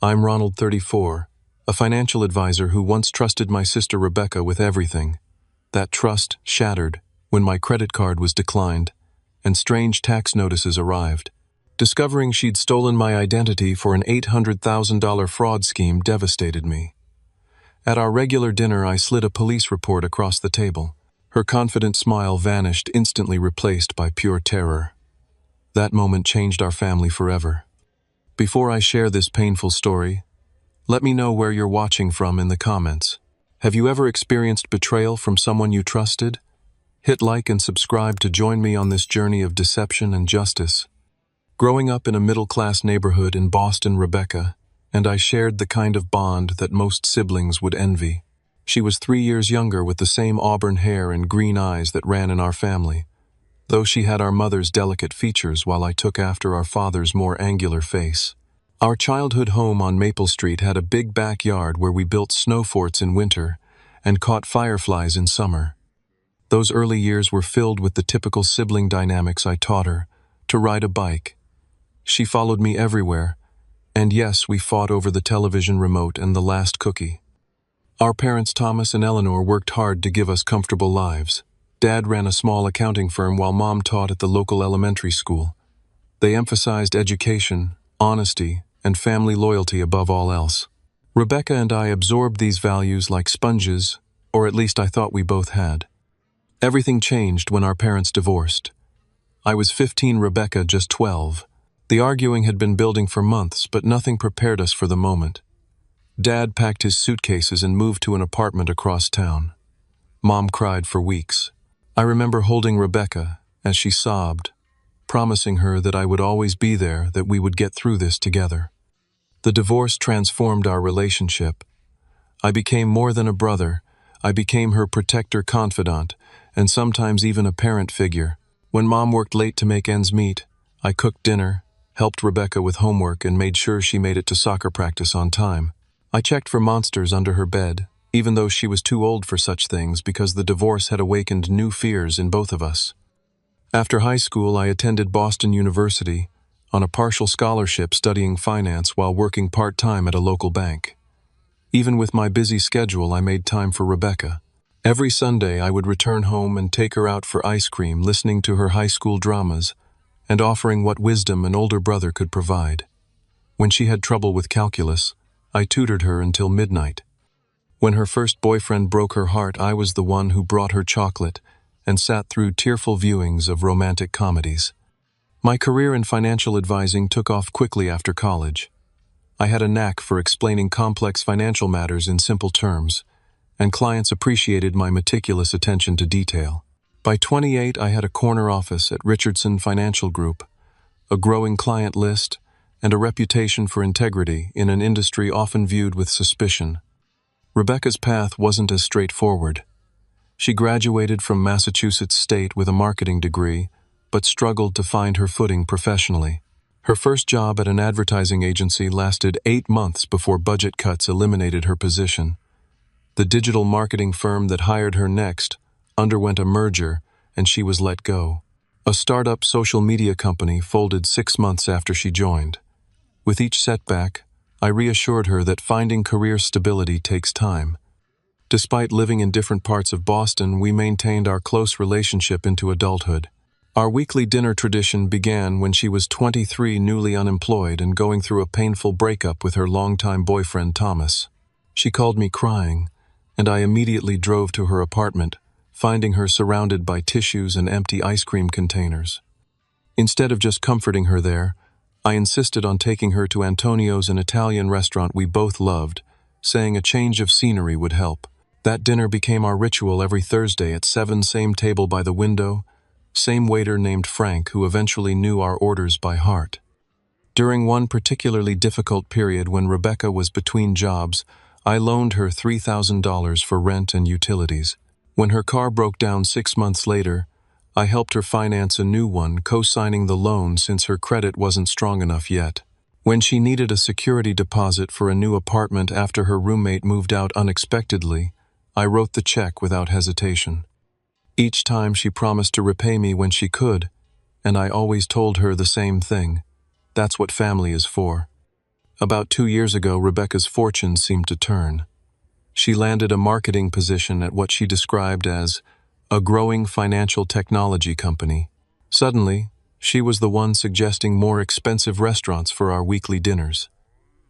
I'm Ronald, 34, a financial advisor who once trusted my sister Rebecca with everything. That trust shattered when my credit card was declined and strange tax notices arrived. Discovering she'd stolen my identity for an $800,000 fraud scheme devastated me. At our regular dinner, I slid a police report across the table. Her confident smile vanished, instantly replaced by pure terror. That moment changed our family forever. Before I share this painful story, let me know where you're watching from in the comments. Have you ever experienced betrayal from someone you trusted? Hit like and subscribe to join me on this journey of deception and justice. Growing up in a middle-class neighborhood in Boston, Rebecca and I shared the kind of bond that most siblings would envy. She was 3 years younger, with the same auburn hair and green eyes that ran in our family, though she had our mother's delicate features while I took after our father's more angular face. Our childhood home on Maple Street had a big backyard where we built snow forts in winter and caught fireflies in summer. Those early years were filled with the typical sibling dynamics. I taught her to ride a bike. She followed me everywhere, and yes, we fought over the television remote and the last cookie. Our parents, Thomas and Eleanor, worked hard to give us comfortable lives. Dad ran a small accounting firm while Mom taught at the local elementary school. They emphasized education, honesty, and family loyalty above all else. Rebecca and I absorbed these values like sponges, or at least I thought we both had. Everything changed when our parents divorced. I was 15, Rebecca just 12. The arguing had been building for months, but nothing prepared us for the moment. Dad packed his suitcases and moved to an apartment across town. Mom cried for weeks. I remember holding Rebecca as she sobbed, promising her that I would always be there, that we would get through this together. The divorce transformed our relationship. I became more than a brother. I became her protector, confidant, and sometimes even a parent figure. When Mom worked late to make ends meet, I cooked dinner, helped Rebecca with homework, and made sure she made it to soccer practice on time. I checked for monsters under her bed, even though she was too old for such things, because the divorce had awakened new fears in both of us. After high school, I attended Boston University on a partial scholarship, studying finance while working part-time at a local bank. Even with my busy schedule, I made time for Rebecca. Every Sunday, I would return home and take her out for ice cream, listening to her high school dramas and offering what wisdom an older brother could provide. When she had trouble with calculus, I tutored her until midnight. When her first boyfriend broke her heart, I was the one who brought her chocolate and sat through tearful viewings of romantic comedies. My career in financial advising took off quickly after college. I had a knack for explaining complex financial matters in simple terms, and clients appreciated my meticulous attention to detail. By 28, I had a corner office at Richardson Financial Group, a growing client list, and a reputation for integrity in an industry often viewed with suspicion. Rebecca's path wasn't as straightforward. She graduated from Massachusetts State with a marketing degree, but struggled to find her footing professionally. Her first job at an advertising agency lasted 8 months before budget cuts eliminated her position. The digital marketing firm that hired her next underwent a merger, and she was let go. A startup social media company folded 6 months after she joined. With each setback, I reassured her that finding career stability takes time. Despite living in different parts of Boston, we maintained our close relationship into adulthood. Our weekly dinner tradition began when she was 23, newly unemployed and going through a painful breakup with her longtime boyfriend, Thomas. She called me crying, and I immediately drove to her apartment, finding her surrounded by tissues and empty ice cream containers. Instead of just comforting her there, I insisted on taking her to Antonio's, an Italian restaurant we both loved, saying a change of scenery would help. That dinner became our ritual every Thursday at 7, same table by the window, same waiter named Frank who eventually knew our orders by heart. During one particularly difficult period when Rebecca was between jobs, I loaned her $3,000 for rent and utilities. When her car broke down 6 months later, I helped her finance a new one, co-signing the loan since her credit wasn't strong enough yet. When she needed a security deposit for a new apartment after her roommate moved out unexpectedly, I wrote the check without hesitation. Each time she promised to repay me when she could, and I always told her the same thing: that's what family is for. About 2 years ago, Rebecca's fortune seemed to turn. She landed a marketing position at what she described as a growing financial technology company. Suddenly, she was the one suggesting more expensive restaurants for our weekly dinners.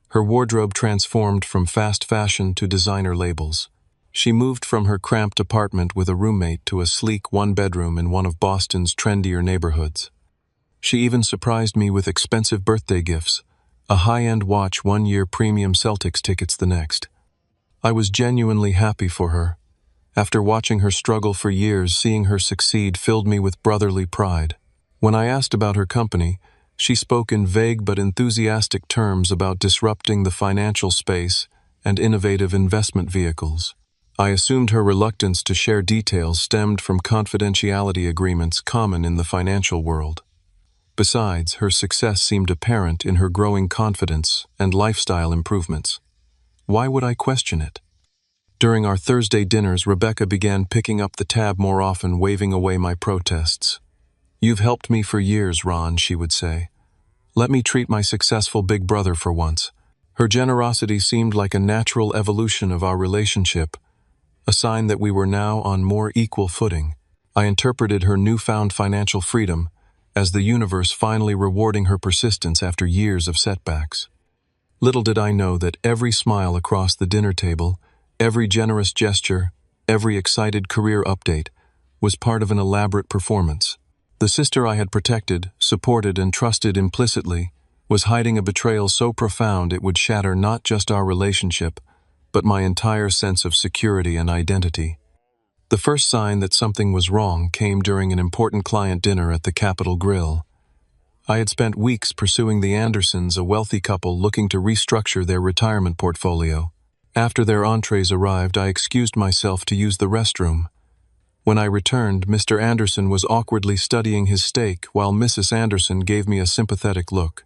Her wardrobe transformed from fast fashion to designer labels. She moved from her cramped apartment with a roommate to a sleek one-bedroom in one of Boston's trendier neighborhoods. She even surprised me with expensive birthday gifts, a high-end watch 1 year, premium Celtics tickets the next. I was genuinely happy for her. After watching her struggle for years, seeing her succeed filled me with brotherly pride. When I asked about her company, she spoke in vague but enthusiastic terms about disrupting the financial space and innovative investment vehicles. I assumed her reluctance to share details stemmed from confidentiality agreements common in the financial world. Besides, her success seemed apparent in her growing confidence and lifestyle improvements. Why would I question it? During our Thursday dinners, Rebecca began picking up the tab more often, waving away my protests. "You've helped me for years, Ron," she would say. "Let me treat my successful big brother for once." Her generosity seemed like a natural evolution of our relationship, a sign that we were now on more equal footing. I interpreted her newfound financial freedom as the universe finally rewarding her persistence after years of setbacks. Little did I know that every smile across the dinner table, every generous gesture, every excited career update was part of an elaborate performance. The sister I had protected, supported, and trusted implicitly was hiding a betrayal so profound it would shatter not just our relationship, but my entire sense of security and identity. The first sign that something was wrong came during an important client dinner at the Capitol Grill. I had spent weeks pursuing the Andersons, a wealthy couple looking to restructure their retirement portfolio. After their entrees arrived, I excused myself to use the restroom. When I returned, Mr. Anderson was awkwardly studying his steak while Mrs. Anderson gave me a sympathetic look.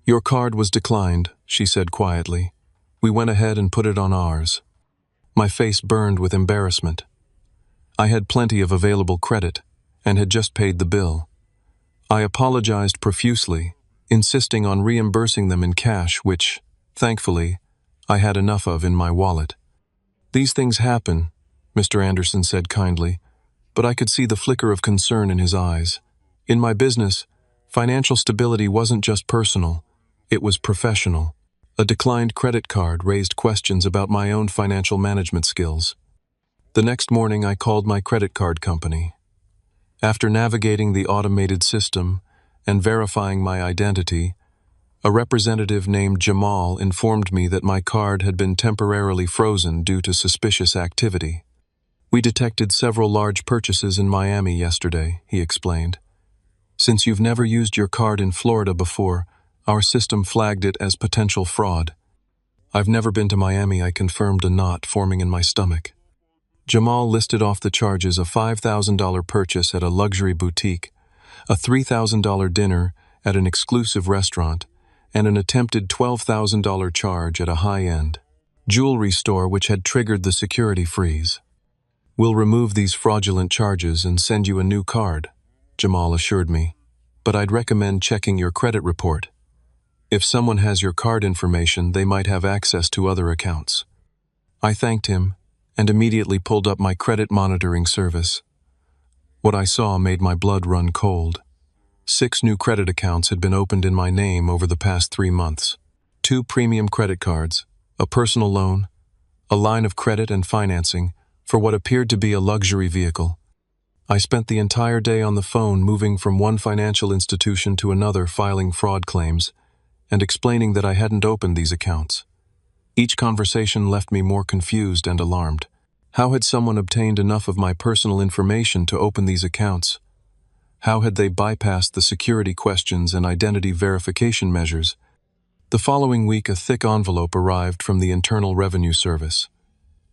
"Your card was declined," she said quietly. "We went ahead and put it on ours." My face burned with embarrassment. I had plenty of available credit and had just paid the bill. I apologized profusely, insisting on reimbursing them in cash, which, thankfully, I had enough of in my wallet. "These things happen," Mr. Anderson said kindly, but I could see the flicker of concern in his eyes. In my business, financial stability wasn't just personal, it was professional. A declined credit card raised questions about my own financial management skills. The next morning, I called my credit card company. After navigating the automated system and verifying my identity, a representative named Jamal informed me that my card had been temporarily frozen due to suspicious activity. "We detected several large purchases in Miami yesterday," he explained. "Since you've never used your card in Florida before, our system flagged it as potential fraud." "I've never been to Miami," I confirmed, a knot forming in my stomach. Jamal listed off the charges: a $5,000 purchase at a luxury boutique, a $3,000 dinner at an exclusive restaurant, and an attempted $12,000 charge at a high-end jewelry store which had triggered the security freeze. "We'll remove these fraudulent charges and send you a new card," Jamal assured me, "but I'd recommend checking your credit report. If someone has your card information, they might have access to other accounts." I thanked him and immediately pulled up my credit monitoring service. What I saw made my blood run cold. 6 new credit accounts had been opened in my name over the past 3 months. 2 premium credit cards, a personal loan, a line of credit and financing for what appeared to be a luxury vehicle. I spent the entire day on the phone, moving from one financial institution to another, filing fraud claims and explaining that I hadn't opened these accounts. Each conversation left me more confused and alarmed. How had someone obtained enough of my personal information to open these accounts? How had they bypassed the security questions and identity verification measures? The following week, a thick envelope arrived from the Internal Revenue Service.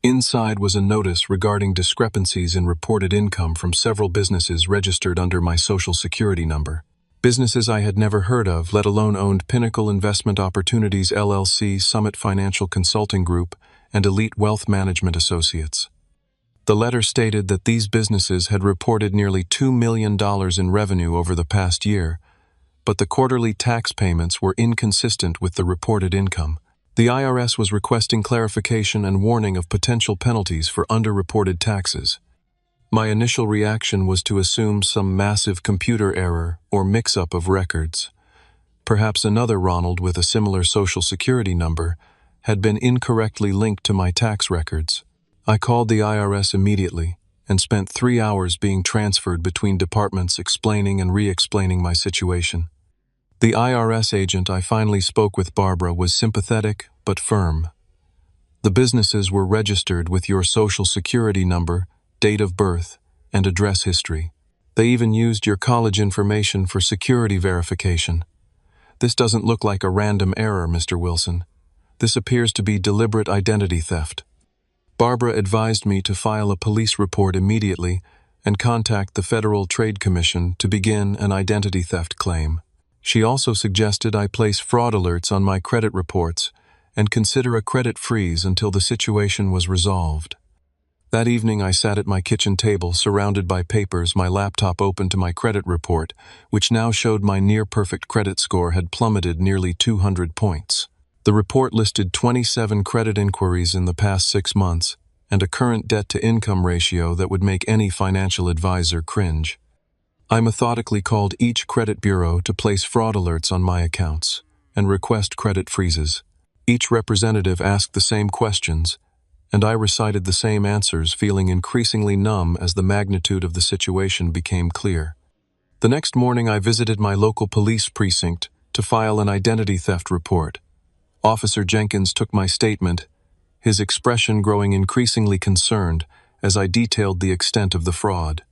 Inside was a notice regarding discrepancies in reported income from several businesses registered under my Social Security number. Businesses I had never heard of, let alone owned: Pinnacle Investment Opportunities LLC, Summit Financial Consulting Group, and Elite Wealth Management Associates. The letter stated that these businesses had reported nearly $2 million in revenue over the past year, but the quarterly tax payments were inconsistent with the reported income. The IRS was requesting clarification and warning of potential penalties for underreported taxes. My initial reaction was to assume some massive computer error or mix-up of records. Perhaps another Ronald with a similar Social Security number had been incorrectly linked to my tax records. I called the IRS immediately and spent 3 hours being transferred between departments explaining and re-explaining my situation. The IRS agent I finally spoke with, Barbara, was sympathetic but firm. The businesses were registered with your Social Security number, date of birth, and address history. They even used your college information for security verification. This doesn't look like a random error, Mr. Wilson. This appears to be deliberate identity theft. Barbara advised me to file a police report immediately and contact the Federal Trade Commission to begin an identity theft claim. She also suggested I place fraud alerts on my credit reports and consider a credit freeze until the situation was resolved. That evening I sat at my kitchen table, surrounded by papers, my laptop open to my credit report, which now showed my near-perfect credit score had plummeted nearly 200 points. The report listed 27 credit inquiries in the past 6 months and a current debt-to-income ratio that would make any financial advisor cringe. I methodically called each credit bureau to place fraud alerts on my accounts and request credit freezes. Each representative asked the same questions, and I recited the same answers, feeling increasingly numb as the magnitude of the situation became clear. The next morning I visited my local police precinct to file an identity theft report. Officer Jenkins took my statement, his expression growing increasingly concerned as I detailed the extent of the fraud.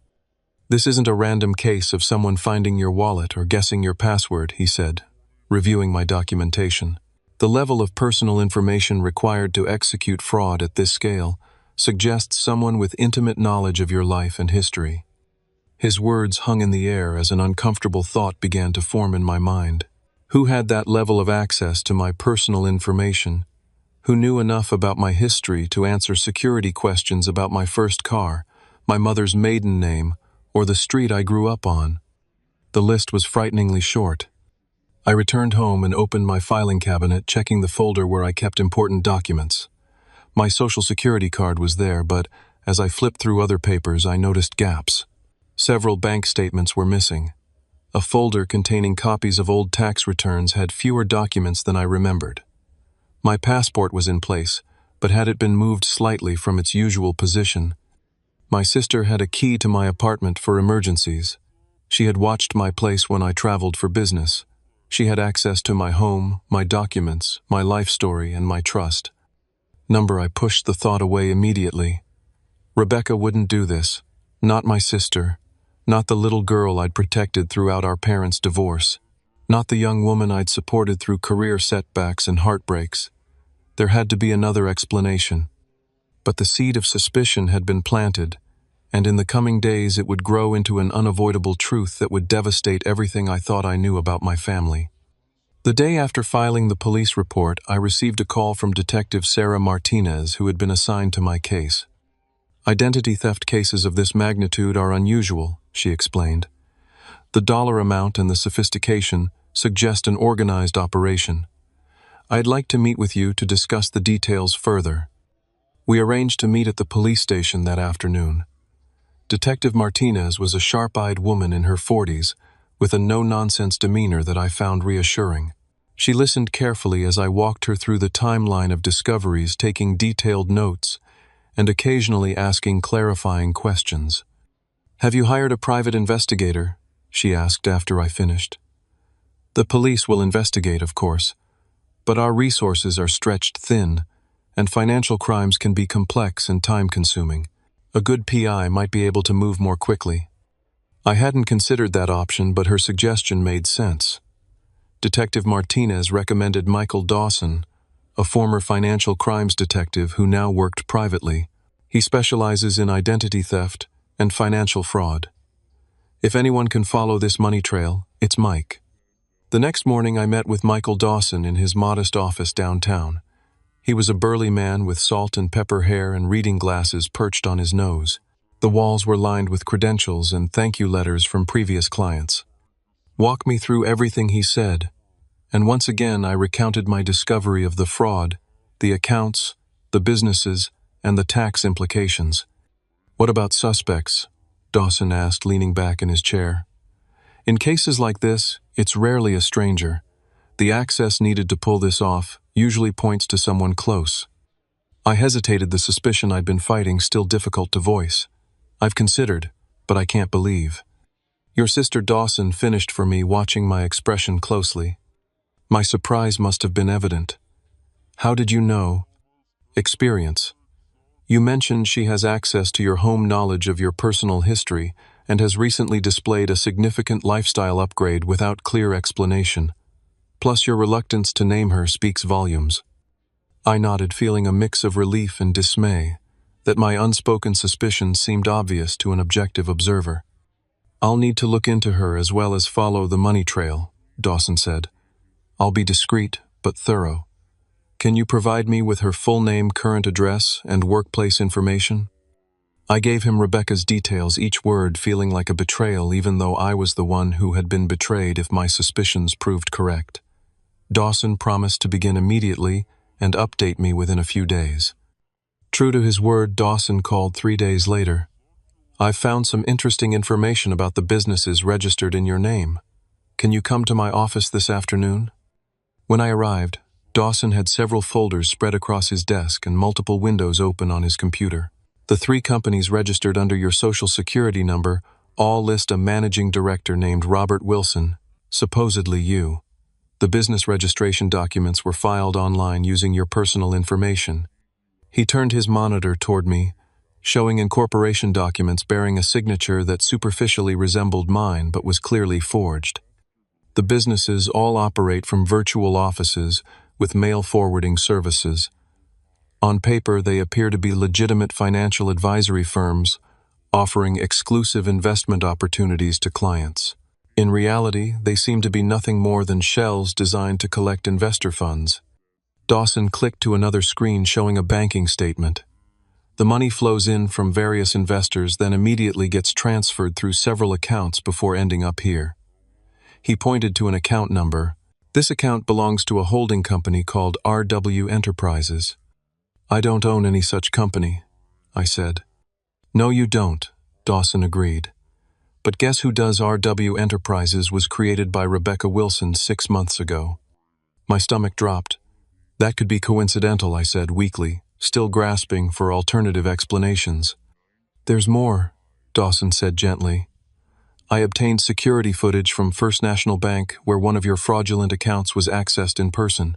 "This isn't a random case of someone finding your wallet or guessing your password," he said, reviewing my documentation. "The level of personal information required to execute fraud at this scale suggests someone with intimate knowledge of your life and history." His words hung in the air as an uncomfortable thought began to form in my mind. Who had that level of access to my personal information? Who knew enough about my history to answer security questions about my first car, my mother's maiden name, or the street I grew up on? The list was frighteningly short. I returned home and opened my filing cabinet, checking the folder where I kept important documents. My Social Security card was there, but as I flipped through other papers, I noticed gaps. Several bank statements were missing. A folder containing copies of old tax returns had fewer documents than I remembered. My passport was in place, but had it been moved slightly from its usual position? My sister had a key to my apartment for emergencies. She had watched my place when I traveled for business. She had access to my home, my documents, my life story, and my trust. I pushed the thought away immediately. Rebecca wouldn't do this. Not my sister. Not the little girl I'd protected throughout our parents' divorce. Not the young woman I'd supported through career setbacks and heartbreaks. There had to be another explanation. But the seed of suspicion had been planted, and in the coming days it would grow into an unavoidable truth that would devastate everything I thought I knew about my family. The day after filing the police report, I received a call from Detective Sarah Martinez, who had been assigned to my case. "Identity theft cases of this magnitude are unusual," she explained. "The dollar amount and the sophistication suggest an organized operation. I'd like to meet with you to discuss the details further." We arranged to meet at the police station that afternoon. Detective Martinez was a sharp-eyed woman in her 40s, with a no-nonsense demeanor that I found reassuring. She listened carefully as I walked her through the timeline of discoveries, taking detailed notes, and occasionally asking clarifying questions. "Have you hired a private investigator?" she asked after I finished. "The police will investigate, of course, but our resources are stretched thin, and financial crimes can be complex and time-consuming. A good PI might be able to move more quickly." I hadn't considered that option, but her suggestion made sense. Detective Martinez recommended Michael Dawson, a former financial crimes detective who now worked privately. He specializes in identity theft and financial fraud. If anyone can follow this money trail, it's Mike. The next morning I met with Michael Dawson in his modest office downtown. He was a burly man with salt and pepper hair and reading glasses perched on his nose. The walls were lined with credentials and thank you letters from previous clients. Walk me through everything he said, and once again I recounted my discovery of the fraud, the accounts, the businesses, and the tax implications. What about suspects? Dawson asked, leaning back in his chair. In cases like this, it's rarely a stranger. The access needed to pull this off usually points to someone close. I hesitated, the suspicion I'd been fighting still difficult to voice. I've considered, but I can't believe. Your sister Dawson finished for me, watching my expression closely. My surprise must have been evident. How did you know? Experience. You mentioned she has access to your home, knowledge of your personal history, and has recently displayed a significant lifestyle upgrade without clear explanation. Plus, your reluctance to name her speaks volumes. I nodded, feeling a mix of relief and dismay that my unspoken suspicions seemed obvious to an objective observer. I'll need to look into her as well as follow the money trail, Dawson said. I'll be discreet, but thorough. Can you provide me with her full name, current address, and workplace information? I gave him Rebecca's details, each word feeling like a betrayal, even though I was the one who had been betrayed if my suspicions proved correct. Dawson promised to begin immediately and update me within a few days. True to his word, Dawson called 3 days later. I've found some interesting information about the businesses registered in your name. Can you come to my office this afternoon? When I arrived, Dawson had several folders spread across his desk and multiple windows open on his computer. The 3 companies registered under your social security number all list a managing director named Robert Wilson, supposedly you. The business registration documents were filed online using your personal information. He turned his monitor toward me, showing incorporation documents bearing a signature that superficially resembled mine but was clearly forged. The businesses all operate from virtual offices with mail forwarding services. On paper, they appear to be legitimate financial advisory firms offering exclusive investment opportunities to clients. In reality, they seem to be nothing more than shells designed to collect investor funds. Dawson clicked to another screen showing a banking statement. The money flows in from various investors, then immediately gets transferred through several accounts before ending up here. He pointed to an account number. This account belongs to a holding company called RW Enterprises. I don't own any such company, I said. No, you don't, Dawson agreed. But guess who does? RW Enterprises was created by Rebecca Wilson 6 months ago. My stomach dropped. That could be coincidental, I said weakly, still grasping for alternative explanations. There's more, Dawson said gently. I obtained security footage from First National Bank where one of your fraudulent accounts was accessed in person.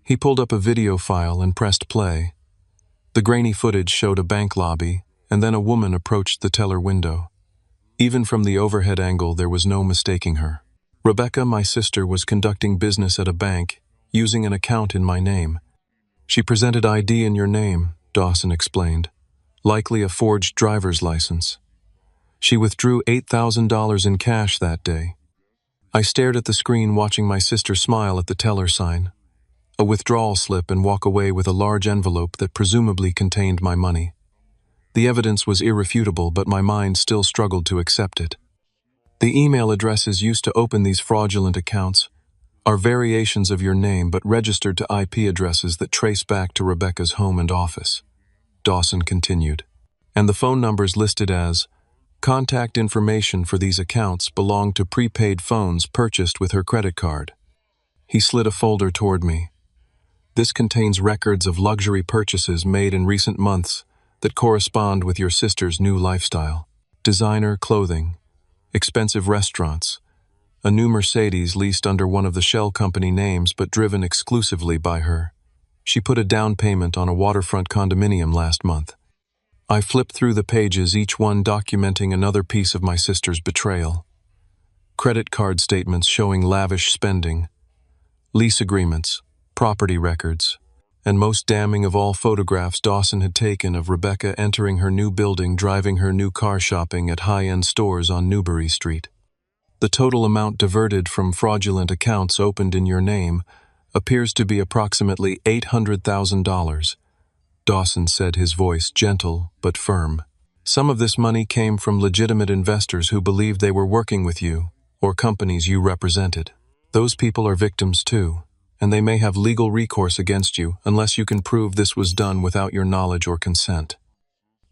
He pulled up a video file and pressed play. The grainy footage showed a bank lobby, and then a woman approached the teller window. Even from the overhead angle, there was no mistaking her. Rebecca, my sister, was conducting business at a bank, using an account in my name. She presented ID in your name, Dawson explained. Likely a forged driver's license. She withdrew $8,000 in cash that day. I stared at the screen, watching my sister smile at the teller sign. A withdrawal slip and walk away with a large envelope that presumably contained my money. The evidence was irrefutable, but my mind still struggled to accept it. The email addresses used to open these fraudulent accounts are variations of your name but registered to IP addresses that trace back to Rebecca's home and office, Dawson continued. And the phone numbers listed as contact information for these accounts belong to prepaid phones purchased with her credit card. He slid a folder toward me. This contains records of luxury purchases made in recent months that correspond with your sister's new lifestyle. Designer clothing, expensive restaurants, a new Mercedes leased under one of the shell company names but driven exclusively by her. She put a down payment on a waterfront condominium last month. I flipped through the pages, each one documenting another piece of my sister's betrayal. Credit card statements showing lavish spending, lease agreements, property records, and most damning of all, photographs Dawson had taken of Rebecca entering her new building, driving her new car, shopping at high-end stores on Newbury Street. The total amount diverted from fraudulent accounts opened in your name appears to be approximately $800,000, Dawson said, his voice gentle but firm. Some of this money came from legitimate investors who believed they were working with you, or companies you represented. Those people are victims too, and they may have legal recourse against you unless you can prove this was done without your knowledge or consent.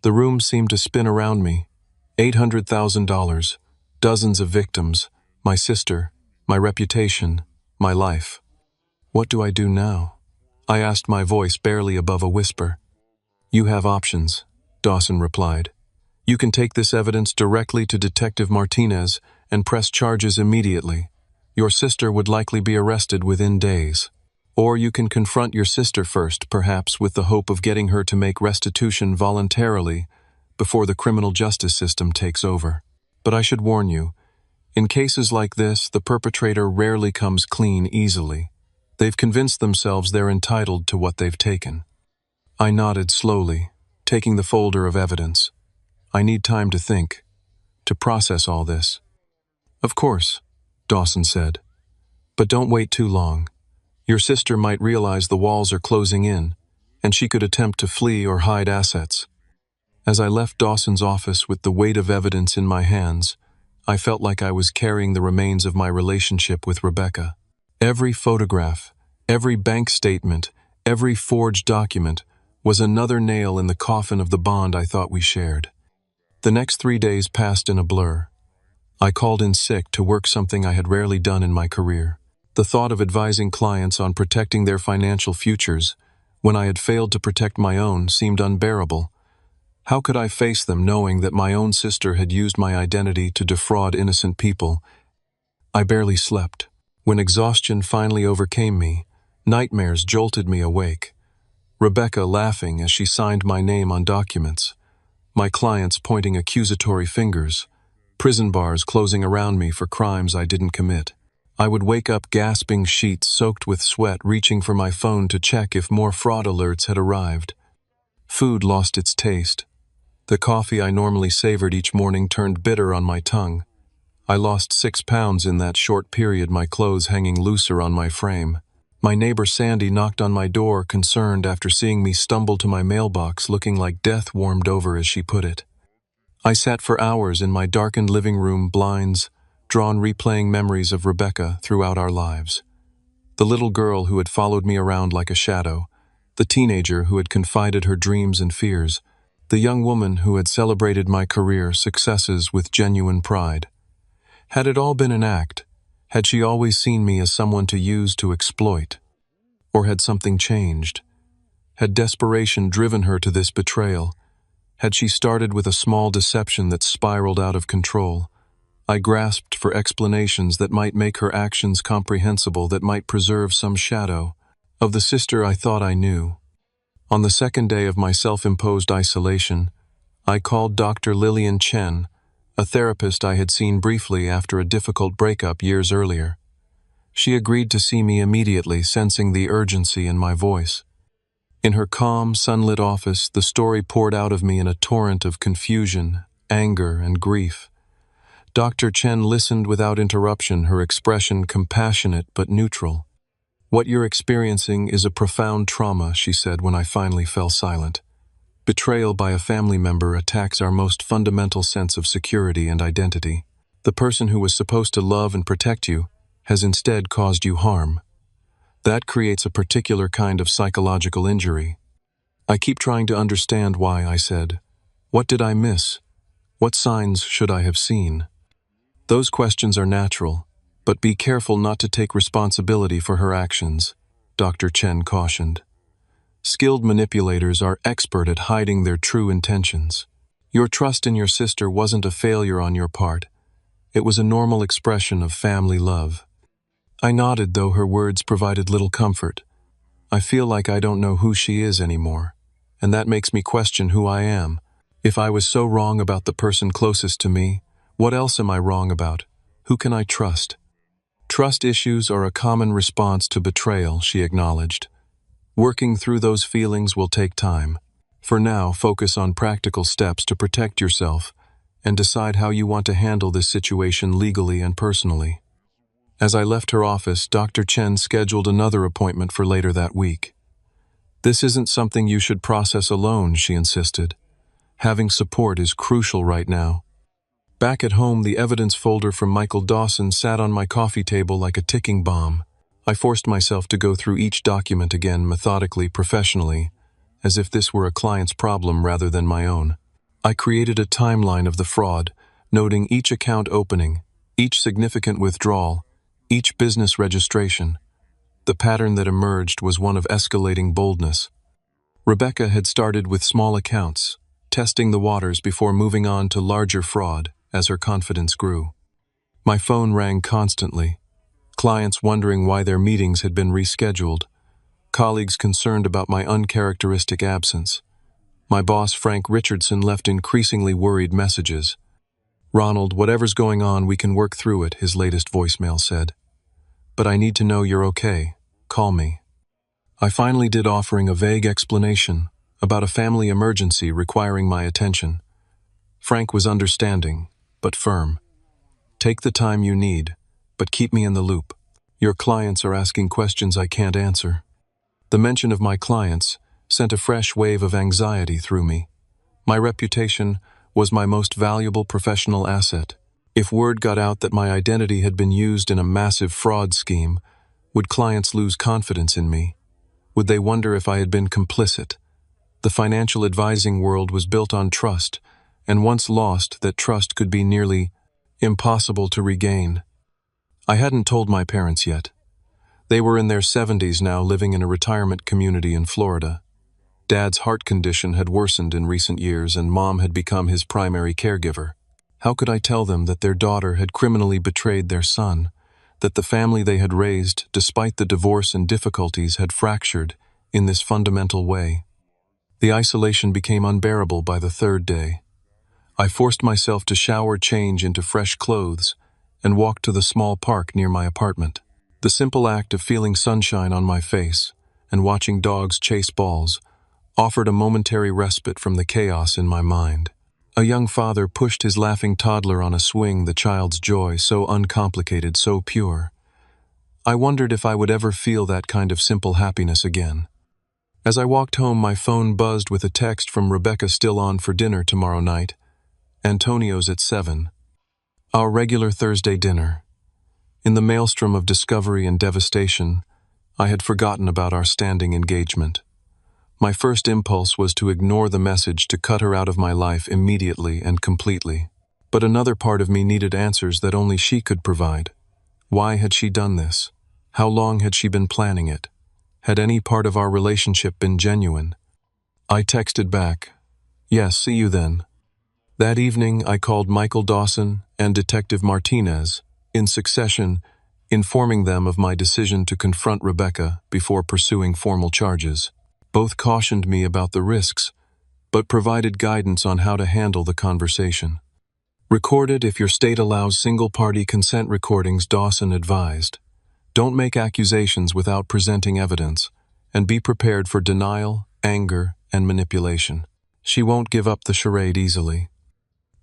The room seemed to spin around me. $800,000, dozens of victims, my sister, my reputation, my life. What do I do now? I asked, my voice barely above a whisper. You have options, Dawson replied. You can take this evidence directly to Detective Martinez and press charges immediately. Your sister would likely be arrested within days. Or you can confront your sister first, perhaps with the hope of getting her to make restitution voluntarily before the criminal justice system takes over. But I should warn you, in cases like this, the perpetrator rarely comes clean easily. They've convinced themselves they're entitled to what they've taken. I nodded slowly, taking the folder of evidence. I need time to think, to process all this. Of course, Dawson said. But don't wait too long. Your sister might realize the walls are closing in, and she could attempt to flee or hide assets. As I left Dawson's office with the weight of evidence in my hands, I felt like I was carrying the remains of my relationship with Rebecca. Every photograph, every bank statement, every forged document was another nail in the coffin of the bond I thought we shared. The next 3 days passed in a blur. I called in sick to work something I had rarely done in my career. The thought of advising clients on protecting their financial futures, when I had failed to protect my own, seemed unbearable. How could I face them knowing that my own sister had used my identity to defraud innocent people? I barely slept. When exhaustion finally overcame me, nightmares jolted me awake. Rebecca laughing as she signed my name on documents. My clients pointing accusatory fingers. Prison bars closing around me for crimes I didn't commit. I would wake up gasping, sheets soaked with sweat, reaching for my phone to check if more fraud alerts had arrived. Food lost its taste. The coffee I normally savored each morning turned bitter on my tongue. I lost 6 pounds in that short period, my clothes hanging looser on my frame. My neighbor Sandy knocked on my door, concerned after seeing me stumble to my mailbox looking like death warmed over, as she put it. I sat for hours in my darkened living room, blinds drawn, replaying memories of Rebecca throughout our lives. The little girl who had followed me around like a shadow, the teenager who had confided her dreams and fears, the young woman who had celebrated my career successes with genuine pride. Had it all been an act? Had she always seen me as someone to use, to exploit? Or had something changed? Had desperation driven her to this betrayal? Had she started with a small deception that spiraled out of control? I grasped for explanations that might make her actions comprehensible, that might preserve some shadow of the sister I thought I knew. On the second day of my self-imposed isolation, I called Dr. Lillian Chen, a therapist I had seen briefly after a difficult breakup years earlier. She agreed to see me immediately, sensing the urgency in my voice. In her calm, sunlit office, the story poured out of me in a torrent of confusion, anger, and grief. Dr. Chen listened without interruption, her expression compassionate but neutral. "What you're experiencing is a profound trauma," she said when I finally fell silent. "Betrayal by a family member attacks our most fundamental sense of security and identity. The person who was supposed to love and protect you has instead caused you harm. That creates a particular kind of psychological injury." "I keep trying to understand why," I said. "What did I miss? What signs should I have seen?" "Those questions are natural, but be careful not to take responsibility for her actions," Dr. Chen cautioned. "Skilled manipulators are expert at hiding their true intentions. Your trust in your sister wasn't a failure on your part. It was a normal expression of family love." I nodded, though her words provided little comfort. I feel like I don't know who she is anymore, and that makes me question who I am. If I was so wrong about the person closest to me, what else am I wrong about? Who can I trust? "Trust issues are a common response to betrayal," she acknowledged. "Working through those feelings will take time. For now, focus on practical steps to protect yourself and decide how you want to handle this situation legally and personally." As I left her office, Dr. Chen scheduled another appointment for later that week. "This isn't something you should process alone," she insisted. "Having support is crucial right now." Back at home, the evidence folder from Michael Dawson sat on my coffee table like a ticking bomb. I forced myself to go through each document again methodically, professionally, as if this were a client's problem rather than my own. I created a timeline of the fraud, noting each account opening, each significant withdrawal, each business registration. The pattern that emerged was one of escalating boldness. Rebecca had started with small accounts, testing the waters before moving on to larger fraud as her confidence grew. My phone rang constantly, clients wondering why their meetings had been rescheduled, colleagues concerned about my uncharacteristic absence. My boss, Frank Richardson, left increasingly worried messages. "Ronald, whatever's going on, we can work through it," his latest voicemail said. "But I need to know you're okay. Call me." I finally did, offering a vague explanation about a family emergency requiring my attention. Frank was understanding, but firm. "Take the time you need, but keep me in the loop. Your clients are asking questions I can't answer." The mention of my clients sent a fresh wave of anxiety through me. My reputation was my most valuable professional asset. If word got out that my identity had been used in a massive fraud scheme, would clients lose confidence in me? Would they wonder if I had been complicit? The financial advising world was built on trust, and once lost, that trust could be nearly impossible to regain. I hadn't told my parents yet. They were in their 70s now, living in a retirement community in Florida. Dad's heart condition had worsened in recent years, and Mom had become his primary caregiver. How could I tell them that their daughter had criminally betrayed their son, that the family they had raised, despite the divorce and difficulties, had fractured in this fundamental way? The isolation became unbearable by the third day. I forced myself to shower, change into fresh clothes, and walk to the small park near my apartment. The simple act of feeling sunshine on my face and watching dogs chase balls offered a momentary respite from the chaos in my mind. A young father pushed his laughing toddler on a swing, the child's joy so uncomplicated, so pure. I wondered if I would ever feel that kind of simple happiness again. As I walked home, my phone buzzed with a text from Rebecca: "Still on for dinner tomorrow night. Antonio's at 7. Our regular Thursday dinner." In the maelstrom of discovery and devastation, I had forgotten about our standing engagement. My first impulse was to ignore the message, to cut her out of my life immediately and completely. But another part of me needed answers that only she could provide. Why had she done this? How long had she been planning it? Had any part of our relationship been genuine? I texted back, "Yes, see you then." That evening, I called Michael Dawson and Detective Martinez in succession, informing them of my decision to confront Rebecca before pursuing formal charges. Both cautioned me about the risks, but provided guidance on how to handle the conversation. "Recorded if your state allows single-party consent recordings," Dawson advised. "Don't make accusations without presenting evidence, and be prepared for denial, anger, and manipulation. She won't give up the charade easily.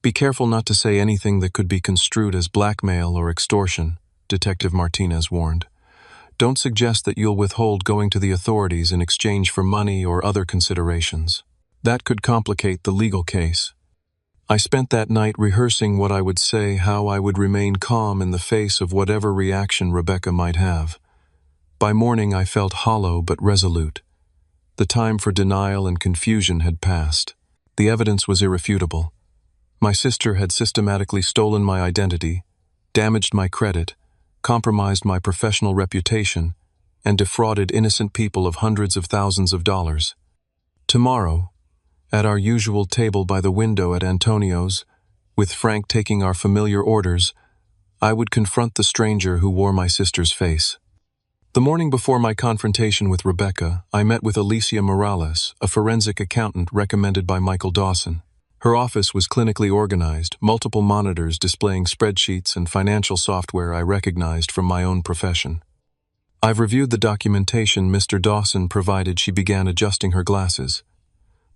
Be careful not to say anything that could be construed as blackmail or extortion," Detective Martinez warned. "Don't suggest that you'll withhold going to the authorities in exchange for money or other considerations. That could complicate the legal case." I spent that night rehearsing what I would say, how I would remain calm in the face of whatever reaction Rebecca might have. By morning, I felt hollow but resolute. The time for denial and confusion had passed. The evidence was irrefutable. My sister had systematically stolen my identity, damaged my credit, compromised my professional reputation, and defrauded innocent people of hundreds of thousands of dollars. Tomorrow, at our usual table by the window at Antonio's, with Frank taking our familiar orders, I would confront the stranger who wore my sister's face. The morning before my confrontation with Rebecca, I met with Alicia Morales, a forensic accountant recommended by Michael Dawson. Her office was clinically organized, multiple monitors displaying spreadsheets and financial software I recognized from my own profession. "I've reviewed the documentation Mr. Dawson provided." She began, adjusting her glasses.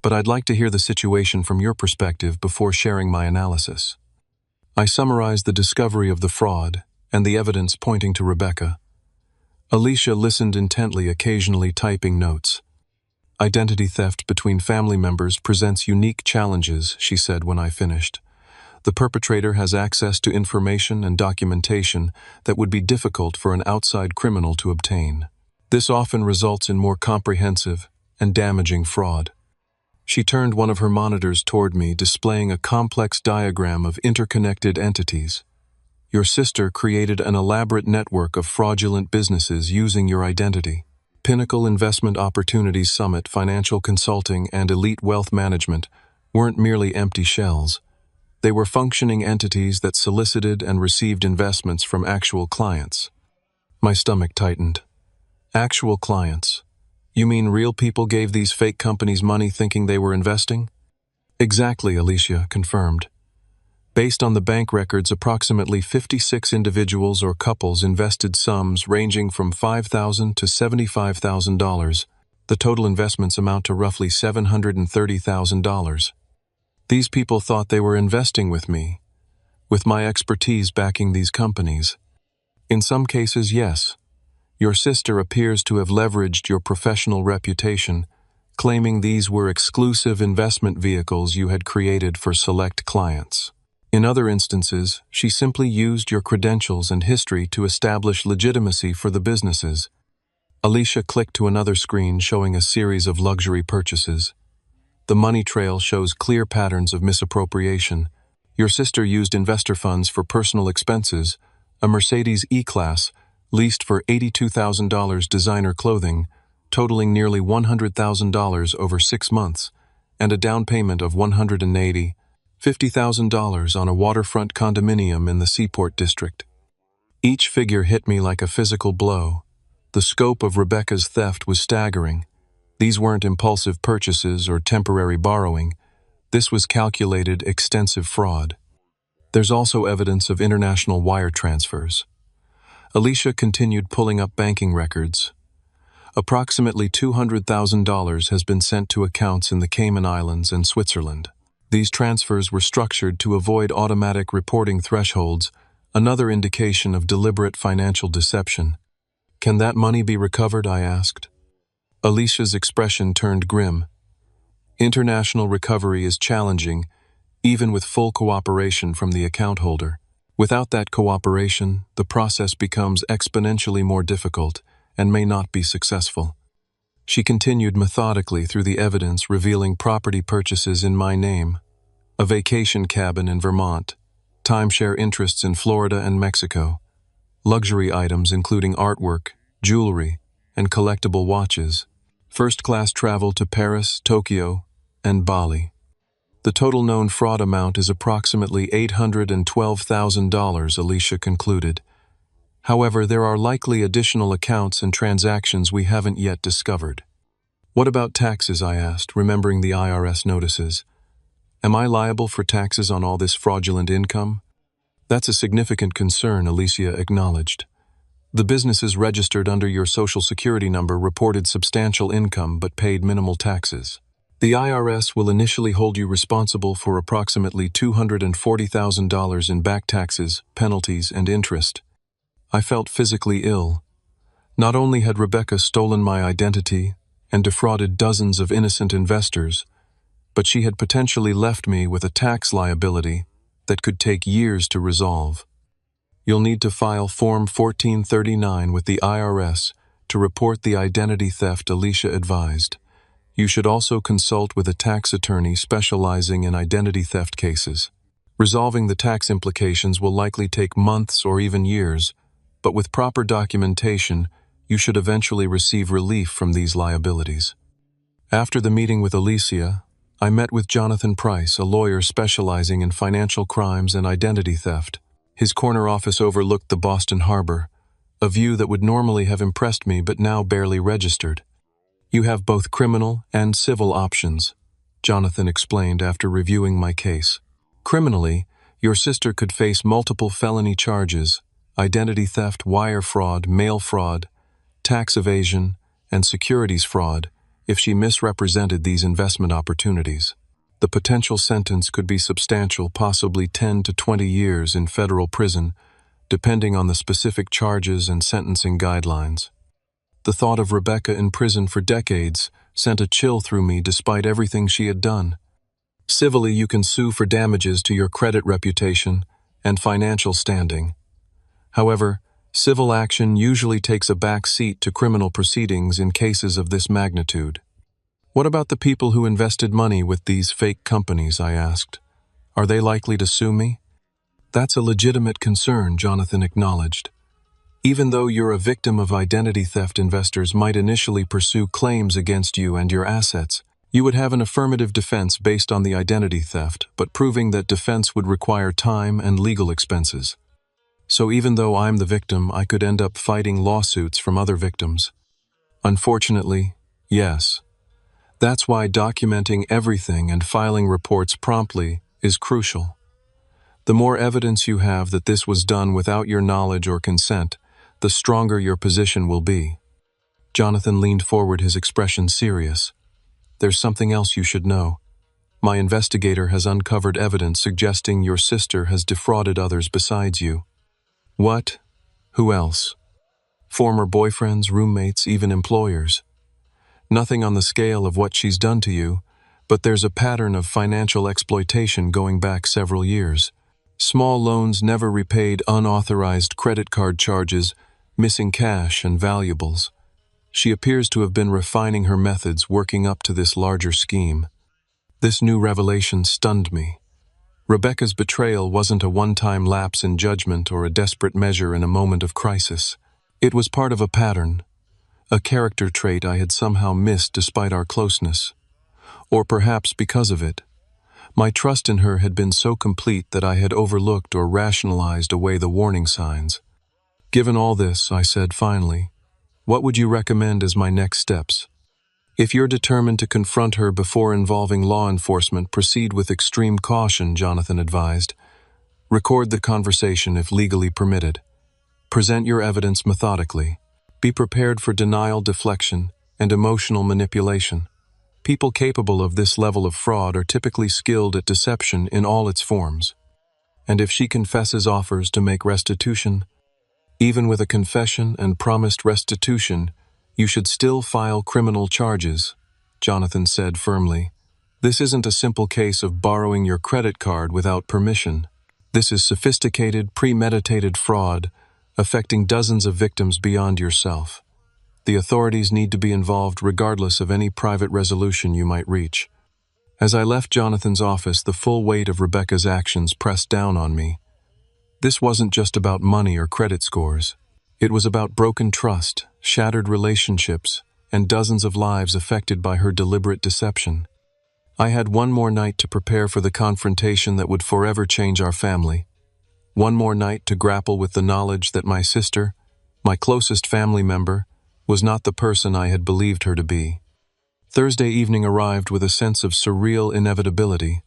"But I'd like to hear the situation from your perspective before sharing my analysis." I summarized the discovery of the fraud and the evidence pointing to Rebecca. Alicia listened intently, occasionally typing notes. "Identity theft between family members presents unique challenges," she said when I finished. The perpetrator has access to information and documentation that would be difficult for an outside criminal to obtain. This often results in more comprehensive and damaging fraud. She turned one of her monitors toward me, displaying a complex diagram of interconnected entities. Your sister created an elaborate network of fraudulent businesses using your identity. Pinnacle Investment Opportunities Summit, Financial Consulting, and Elite Wealth Management weren't merely empty shells. They were functioning entities that solicited and received investments from actual clients. My stomach tightened. Actual clients? You mean real people gave these fake companies money thinking they were investing? Exactly, Alicia confirmed. Based on the bank records, approximately 56 individuals or couples invested sums ranging from $5,000 to $75,000. The total investments amount to roughly $730,000. These people thought they were investing with me, with my expertise backing these companies. In some cases, yes. Your sister appears to have leveraged your professional reputation, claiming these were exclusive investment vehicles you had created for select clients. In other instances, she simply used your credentials and history to establish legitimacy for the businesses. Alicia clicked to another screen showing a series of luxury purchases. The money trail shows clear patterns of misappropriation. Your sister used investor funds for personal expenses, a Mercedes E-Class, leased for $82,000 designer clothing, totaling nearly $100,000 over 6 months, and a down payment of $150,000 on a waterfront condominium in the Seaport District. Each figure hit me like a physical blow. The scope of Rebecca's theft was staggering. These weren't impulsive purchases or temporary borrowing. This was calculated, extensive fraud. There's also evidence of international wire transfers. Alicia continued pulling up banking records. Approximately $200,000 has been sent to accounts in the Cayman Islands and Switzerland. These transfers were structured to avoid automatic reporting thresholds, another indication of deliberate financial deception. Can that money be recovered? I asked. Alicia's expression turned grim. International recovery is challenging, even with full cooperation from the account holder. Without that cooperation, the process becomes exponentially more difficult and may not be successful. She continued methodically through the evidence, revealing property purchases in my name, a vacation cabin in Vermont, timeshare interests in Florida and Mexico, luxury items including artwork, jewelry, and collectible watches, first-class travel to Paris, Tokyo, and Bali. The total known fraud amount is approximately $812,000, Alicia concluded. However, there are likely additional accounts and transactions we haven't yet discovered. What about taxes? I asked, remembering the IRS notices. Am I liable for taxes on all this fraudulent income? That's a significant concern, Alicia acknowledged. The businesses registered under your Social Security number reported substantial income but paid minimal taxes. The IRS will initially hold you responsible for approximately $240,000 in back taxes, penalties, and interest. I felt physically ill. Not only had Rebecca stolen my identity and defrauded dozens of innocent investors, but she had potentially left me with a tax liability that could take years to resolve. You'll need to file Form 1439 with the IRS to report the identity theft, Alicia advised. You should also consult with a tax attorney specializing in identity theft cases. Resolving the tax implications will likely take months or even years, but with proper documentation, you should eventually receive relief from these liabilities. After the meeting with Alicia, I met with Jonathan Price, a lawyer specializing in financial crimes and identity theft. His corner office overlooked the Boston Harbor, a view that would normally have impressed me but now barely registered. You have both criminal and civil options, Jonathan explained after reviewing my case. Criminally, your sister could face multiple felony charges: identity theft, wire fraud, mail fraud, tax evasion, and securities fraud if she misrepresented these investment opportunities. The potential sentence could be substantial, possibly 10 to 20 years in federal prison, depending on the specific charges and sentencing guidelines. The thought of Rebecca in prison for decades sent a chill through me despite everything she had done. Civilly, you can sue for damages to your credit reputation and financial standing. However, civil action usually takes a back seat to criminal proceedings in cases of this magnitude. What about the people who invested money with these fake companies, I asked. Are they likely to sue me? That's a legitimate concern, Jonathan acknowledged. Even though you're a victim of identity theft, investors might initially pursue claims against you and your assets. You would have an affirmative defense based on the identity theft, but proving that defense would require time and legal expenses. So even though I'm the victim, I could end up fighting lawsuits from other victims. Unfortunately, yes. That's why documenting everything and filing reports promptly is crucial. The more evidence you have that this was done without your knowledge or consent, the stronger your position will be. Jonathan leaned forward, his expression serious. There's something else you should know. My investigator has uncovered evidence suggesting your sister has defrauded others besides you. What? Who else? Former boyfriends, roommates, even employers. Nothing on the scale of what she's done to you, but there's a pattern of financial exploitation going back several years. Small loans never repaid, unauthorized credit card charges, missing cash and valuables. She appears to have been refining her methods, working up to this larger scheme. This new revelation stunned me. Rebecca's betrayal wasn't a one-time lapse in judgment or a desperate measure in a moment of crisis. It was part of a pattern, a character trait I had somehow missed despite our closeness. Or perhaps because of it. My trust in her had been so complete that I had overlooked or rationalized away the warning signs. Given all this, I said finally, what would you recommend as my next steps? If you're determined to confront her before involving law enforcement, proceed with extreme caution, Jonathan advised. Record the conversation if legally permitted. Present your evidence methodically. Be prepared for denial, deflection, and emotional manipulation. People capable of this level of fraud are typically skilled at deception in all its forms. And if she confesses, offers to make restitution, even with a confession and promised restitution, you should still file criminal charges, Jonathan said firmly. This isn't a simple case of borrowing your credit card without permission. This is sophisticated, premeditated fraud affecting dozens of victims beyond yourself. The authorities need to be involved regardless of any private resolution you might reach. As I left Jonathan's office, the full weight of Rebecca's actions pressed down on me. This wasn't just about money or credit scores. It was about broken trust, shattered relationships, and dozens of lives affected by her deliberate deception. I had one more night to prepare for the confrontation that would forever change our family. One more night to grapple with the knowledge that my sister, my closest family member, was not the person I had believed her to be. Thursday evening arrived with a sense of surreal inevitability.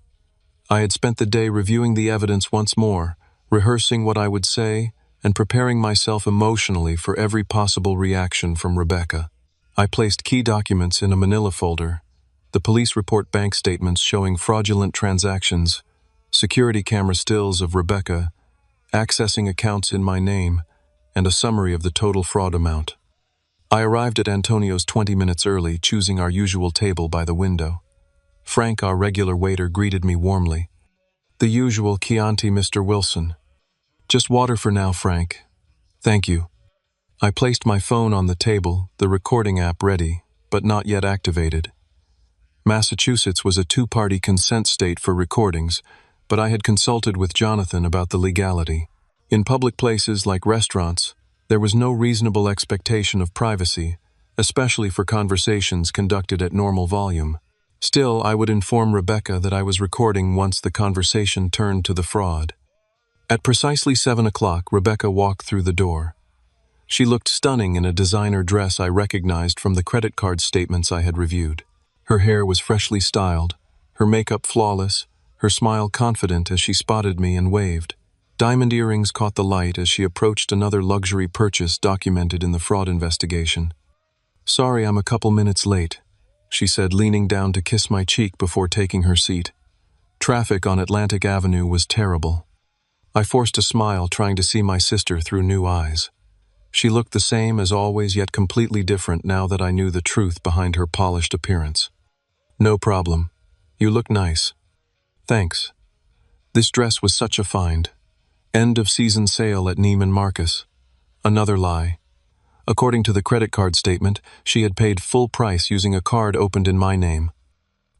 I had spent the day reviewing the evidence once more, rehearsing what I would say, and preparing myself emotionally for every possible reaction from Rebecca. I placed key documents in a manila folder, the police report, bank statements showing fraudulent transactions, security camera stills of Rebecca, accessing accounts in my name, and a summary of the total fraud amount. I arrived at Antonio's 20 minutes early, choosing our usual table by the window. Frank, our regular waiter, greeted me warmly. The usual Chianti, Mr. Wilson. Just water for now, Frank. Thank you. I placed my phone on the table, the recording app ready, but not yet activated. Massachusetts was a two-party consent state for recordings, but I had consulted with Jonathan about the legality. In public places like restaurants, there was no reasonable expectation of privacy, especially for conversations conducted at normal volume. Still, I would inform Rebecca that I was recording once the conversation turned to the fraud. At precisely 7 o'clock, Rebecca walked through the door. She looked stunning in a designer dress I recognized from the credit card statements I had reviewed. Her hair was freshly styled, her makeup flawless, her smile confident as she spotted me and waved. Diamond earrings caught the light as she approached another luxury purchase documented in the fraud investigation. "Sorry, I'm a couple minutes late," she said, leaning down to kiss my cheek before taking her seat. Traffic on Atlantic Avenue was terrible. I forced a smile, trying to see my sister through new eyes. She looked the same as always, yet completely different now that I knew the truth behind her polished appearance. "No problem. You look nice." Thanks. This dress was such a find. End of season sale at Neiman Marcus. Another lie. According to the credit card statement, she had paid full price using a card opened in my name.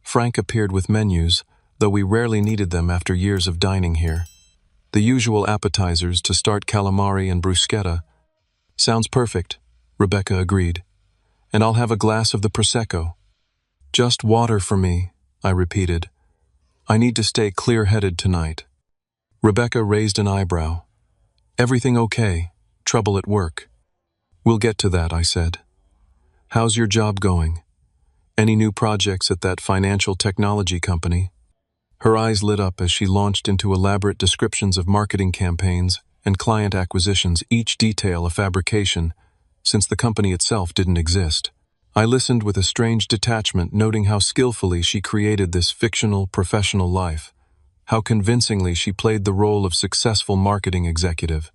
Frank appeared with menus, though we rarely needed them after years of dining here. The usual appetizers to start calamari and bruschetta. Sounds perfect, Rebecca agreed. And I'll have a glass of the Prosecco. Just water for me, I repeated. I need to stay clear-headed tonight. Rebecca raised an eyebrow. Everything okay? Trouble at work? We'll get to that, I said. How's your job going? Any new projects at that financial technology company? Her eyes lit up as she launched into elaborate descriptions of marketing campaigns and client acquisitions, each detail a fabrication, since the company itself didn't exist. I listened with a strange detachment, noting how skillfully she created this fictional professional life, how convincingly she played the role of successful marketing executive.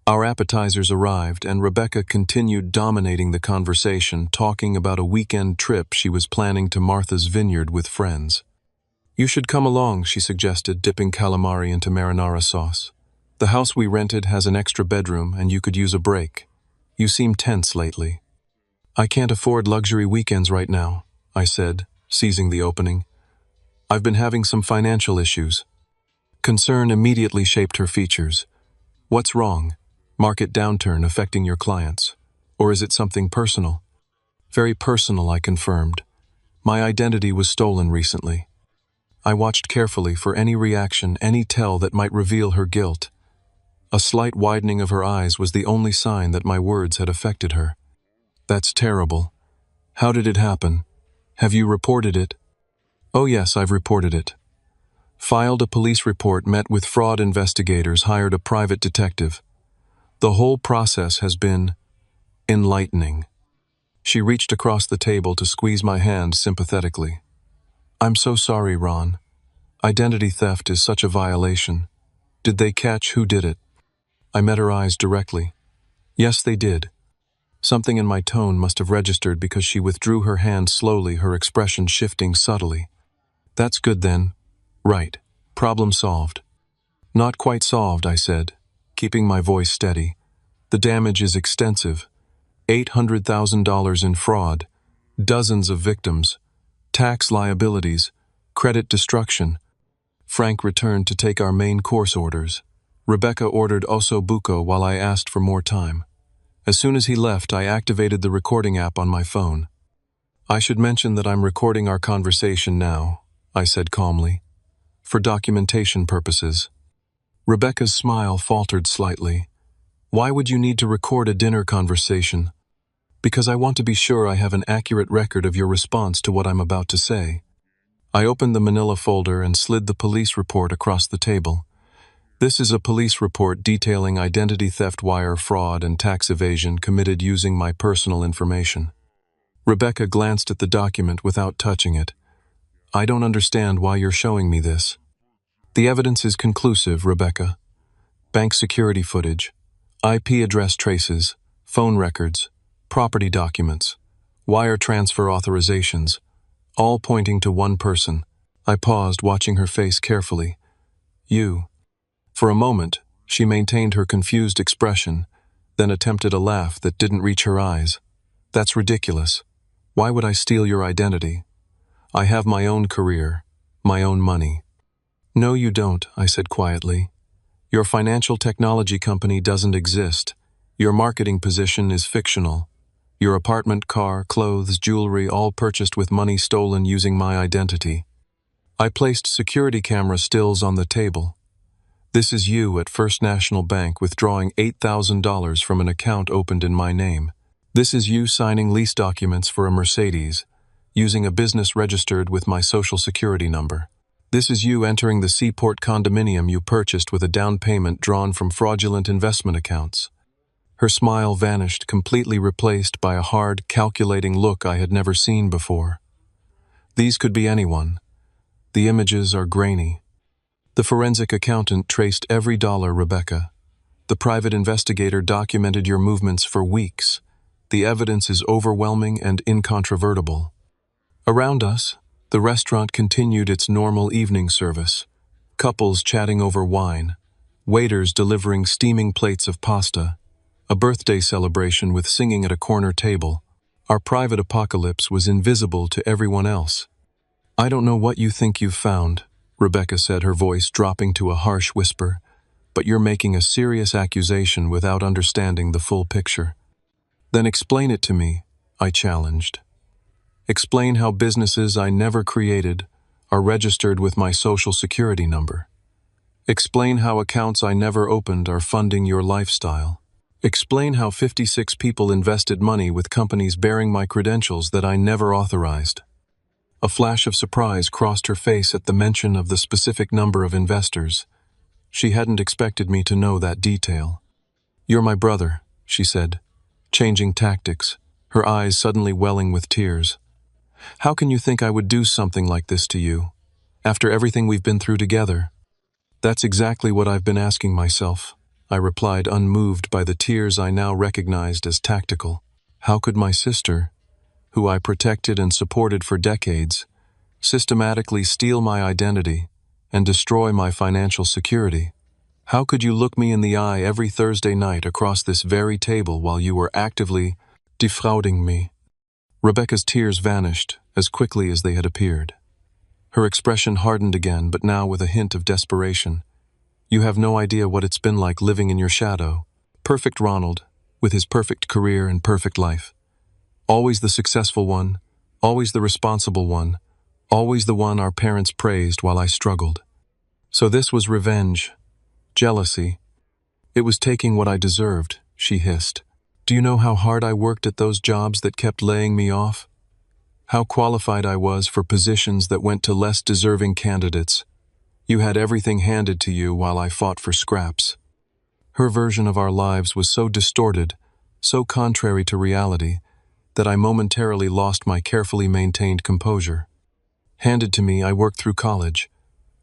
Our appetizers arrived, and Rebecca continued dominating the conversation, talking about a weekend trip she was planning to Martha's Vineyard with friends. You should come along, she suggested, dipping calamari into marinara sauce. The house we rented has an extra bedroom, and you could use a break. You seem tense lately. I can't afford luxury weekends right now, I said, seizing the opening. I've been having some financial issues. Concern immediately shaped her features. What's wrong? Market downturn affecting your clients? Or is it something personal? Very personal, I confirmed. My identity was stolen recently. I watched carefully for any reaction, any tell that might reveal her guilt. A slight widening of her eyes was the only sign that my words had affected her. That's terrible. How did it happen? Have you reported it? Oh yes, I've reported it. Filed a police report, met with fraud investigators, hired a private detective. The whole process has been enlightening. She reached across the table to squeeze my hand sympathetically. I'm so sorry, Ron. Identity theft is such a violation. Did they catch who did it? I met her eyes directly. Yes, they did. Something in my tone must have registered because she withdrew her hand slowly, her expression shifting subtly. That's good then. Right. Problem solved. Not quite solved, I said, keeping my voice steady. The damage is extensive. $800,000 in fraud, dozens of victims, tax liabilities, credit destruction. Frank returned to take our main course orders. Rebecca ordered osso buco while I asked for more time. As soon as he left, I activated the recording app on my phone. I should mention that I'm recording our conversation now, I said calmly. For documentation purposes. Rebecca's smile faltered slightly. Why would you need to record a dinner conversation? Because I want to be sure I have an accurate record of your response to what I'm about to say. I opened the manila folder and slid the police report across the table. This is a police report detailing identity theft, wire fraud, and tax evasion committed using my personal information. Rebecca glanced at the document without touching it. I don't understand why you're showing me this. The evidence is conclusive, Rebecca. Bank security footage, IP address traces, phone records, property documents, wire transfer authorizations, all pointing to one person. I paused, watching her face carefully. You. For a moment, she maintained her confused expression, then attempted a laugh that didn't reach her eyes. That's ridiculous. Why would I steal your identity? I have my own career, my own money. No, you don't, I said quietly. Your financial technology company doesn't exist. Your marketing position is fictional. Your apartment, car, clothes, jewelry, all purchased with money stolen using my identity. I placed security camera stills on the table. This is you at First National Bank withdrawing $8,000 from an account opened in my name. This is you signing lease documents for a Mercedes, using a business registered with my social security number. This is you entering the Seaport condominium you purchased with a down payment drawn from fraudulent investment accounts. Her smile vanished, completely replaced by a hard, calculating look I had never seen before. These could be anyone. The images are grainy. The forensic accountant traced every dollar, Rebecca. The private investigator documented your movements for weeks. The evidence is overwhelming and incontrovertible. Around us, The restaurant continued its normal evening service. Couples chatting over wine, waiters delivering steaming plates of pasta, a birthday celebration with singing at a corner table. Our private apocalypse was invisible to everyone else. "I don't know what you think you've found," Rebecca said, her voice dropping to a harsh whisper, "but you're making a serious accusation without understanding the full picture." "Then explain it to me," I challenged. "Explain how businesses I never created are registered with my social security number. Explain how accounts I never opened are funding your lifestyle. Explain how 56 people invested money with companies bearing my credentials that I never authorized." A flash of surprise crossed her face at the mention of the specific number of investors. She hadn't expected me to know that detail. "You're my brother," she said, changing tactics, her eyes suddenly welling with tears. "How can you think I would do something like this to you, after everything we've been through together?" "That's exactly what I've been asking myself," I replied, unmoved by the tears I now recognized as tactical. How could my sister, who I protected and supported for decades, systematically steal my identity and destroy my financial security? How could you look me in the eye every Thursday night across this very table while you were actively defrauding me? Rebecca's tears vanished as quickly as they had appeared. Her expression hardened again, but now with a hint of desperation. "You have no idea what it's been like living in your shadow. Perfect Ronald, with his perfect career and perfect life. Always the successful one, always the responsible one, always the one our parents praised while I struggled. So this was revenge, jealousy. It was taking what I deserved," she hissed. "Do you know how hard I worked at those jobs that kept laying me off? How qualified I was for positions that went to less deserving candidates? You had everything handed to you while I fought for scraps." Her version of our lives was so distorted, so contrary to reality, that I momentarily lost my carefully maintained composure. "Handed to me, I worked through college.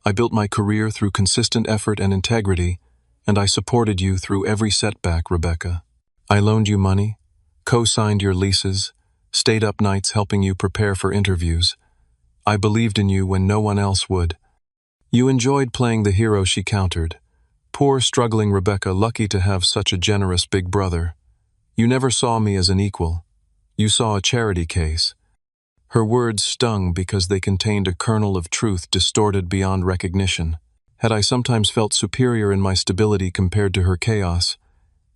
I built my career through consistent effort and integrity, and I supported you through every setback, Rebecca. I loaned you money, co-signed your leases, stayed up nights helping you prepare for interviews. I believed in you when no one else would." "You enjoyed playing the hero," she countered. "Poor, struggling Rebecca, lucky to have such a generous big brother. You never saw me as an equal. You saw a charity case." Her words stung because they contained a kernel of truth distorted beyond recognition. Had I sometimes felt superior in my stability compared to her chaos?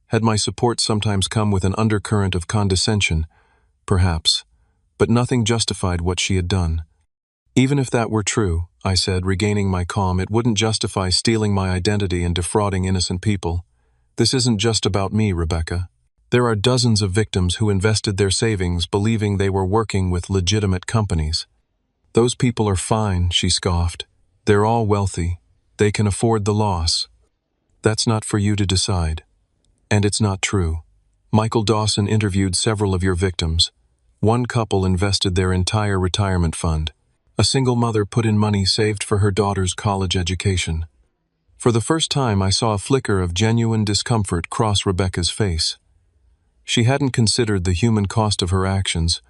Had my support sometimes come with an undercurrent of condescension? Perhaps, but nothing justified what she had done. "Even if that were true," I said, regaining my calm, "it wouldn't justify stealing my identity and defrauding innocent people. This isn't just about me, Rebecca. There are dozens of victims who invested their savings believing they were working with legitimate companies." "Those people are fine," she scoffed. "They're all wealthy. They can afford the loss." "That's not for you to decide. And it's not true. Michael Dawson interviewed several of your victims. One couple invested their entire retirement fund. A single mother put in money saved for her daughter's college education." For the first time, I saw a flicker of genuine discomfort cross Rebecca's face. She hadn't considered the human cost of her actions,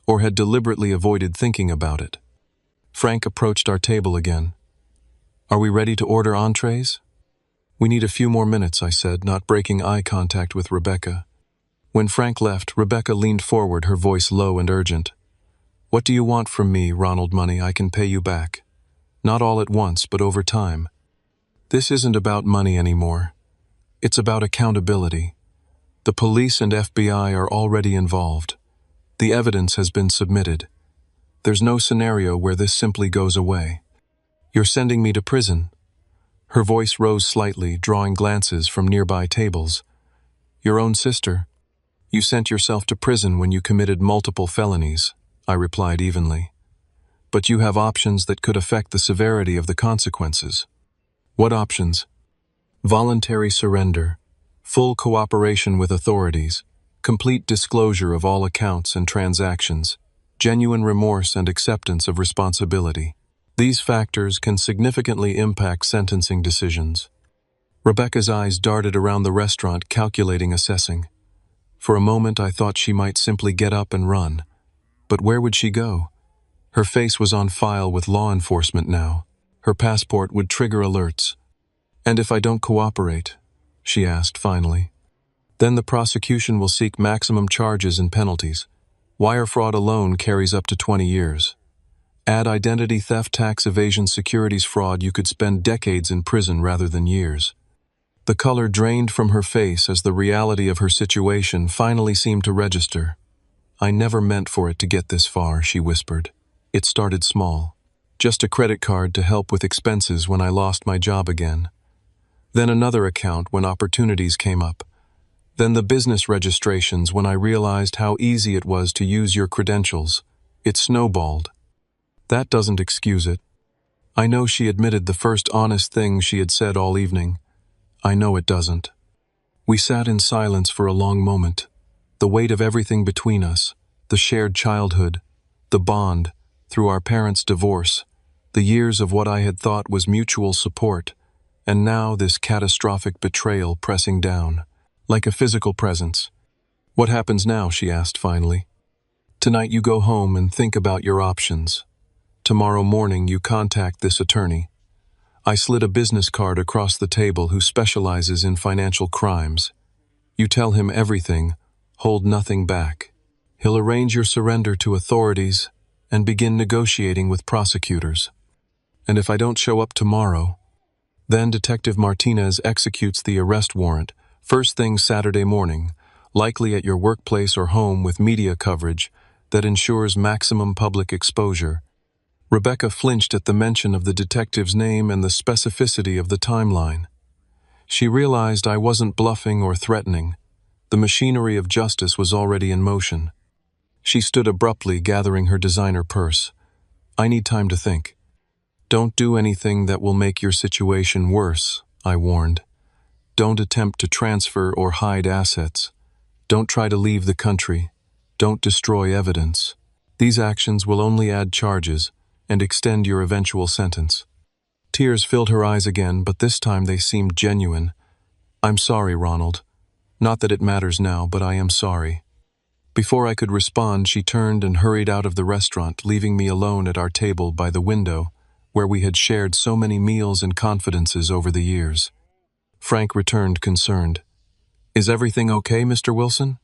or had deliberately avoided thinking about it. Frank approached our table again. "Are we ready to order entrees?" "We need a few more minutes," I said, not breaking eye contact with Rebecca. When Frank left, Rebecca leaned forward, her voice low and urgent. "What do you want from me, Ronald Money? I can pay you back. Not all at once, but over time. This isn't about money anymore. It's about accountability. The police and FBI are already involved. The evidence has been submitted. There's no scenario where this simply goes away. You're sending me to prison." Her voice rose slightly, drawing glances from nearby tables. "Your own sister. You sent yourself to prison when you committed multiple felonies," I replied evenly. "But you have options that could affect the severity of the consequences." "What options?" "Voluntary surrender, full cooperation with authorities, complete disclosure of all accounts and transactions, genuine remorse and acceptance of responsibility. These factors can significantly impact sentencing decisions." Rebecca's eyes darted around the restaurant, calculating, assessing. For a moment I thought she might simply get up and run. But where would she go? Her face was on file with law enforcement now. Her passport would trigger alerts. "And if I don't cooperate?" she asked finally. "Then the prosecution will seek maximum charges and penalties. Wire fraud alone carries up to 20 years. Add identity theft, tax evasion, securities fraud, you could spend decades in prison rather than years." The color drained from her face as the reality of her situation finally seemed to register. "I never meant for it to get this far," she whispered. "It started small. Just a credit card to help with expenses when I lost my job again. Then another account when opportunities came up. Then the business registrations when I realized how easy it was to use your credentials. It snowballed." That doesn't excuse it. I know she admitted the first honest thing she had said all evening. I know it doesn't. We sat in silence for a long moment. The weight of everything between us, the shared childhood, the bond, through our parents' divorce, the years of what I had thought was mutual support, and now this catastrophic betrayal pressing down, like a physical presence. "What happens now?" she asked finally. "Tonight you go home and think about your options. Tomorrow morning you contact this attorney." I slid a business card across the table who specializes in financial crimes. "You tell him everything, hold nothing back. He'll arrange your surrender to authorities and begin negotiating with prosecutors. And if I don't show up tomorrow?" Then Detective Martinez executes the arrest warrant, first thing Saturday morning, likely at your workplace or home with media coverage that ensures maximum public exposure. Rebecca flinched at the mention of the detective's name and the specificity of the timeline. She realized I wasn't bluffing or threatening. The machinery of justice was already in motion. She stood abruptly, gathering her designer purse. "I need time to think." "Don't do anything that will make your situation worse," I warned. "Don't attempt to transfer or hide assets. Don't try to leave the country. Don't destroy evidence. These actions will only add charges and extend your eventual sentence." Tears filled her eyes again, but this time they seemed genuine. "I'm sorry, Ronald. Not that it matters now, but I am sorry." Before I could respond, she turned and hurried out of the restaurant, leaving me alone at our table by the window, where we had shared so many meals and confidences over the years. Frank returned, concerned. "Is everything okay, Mr. Wilson?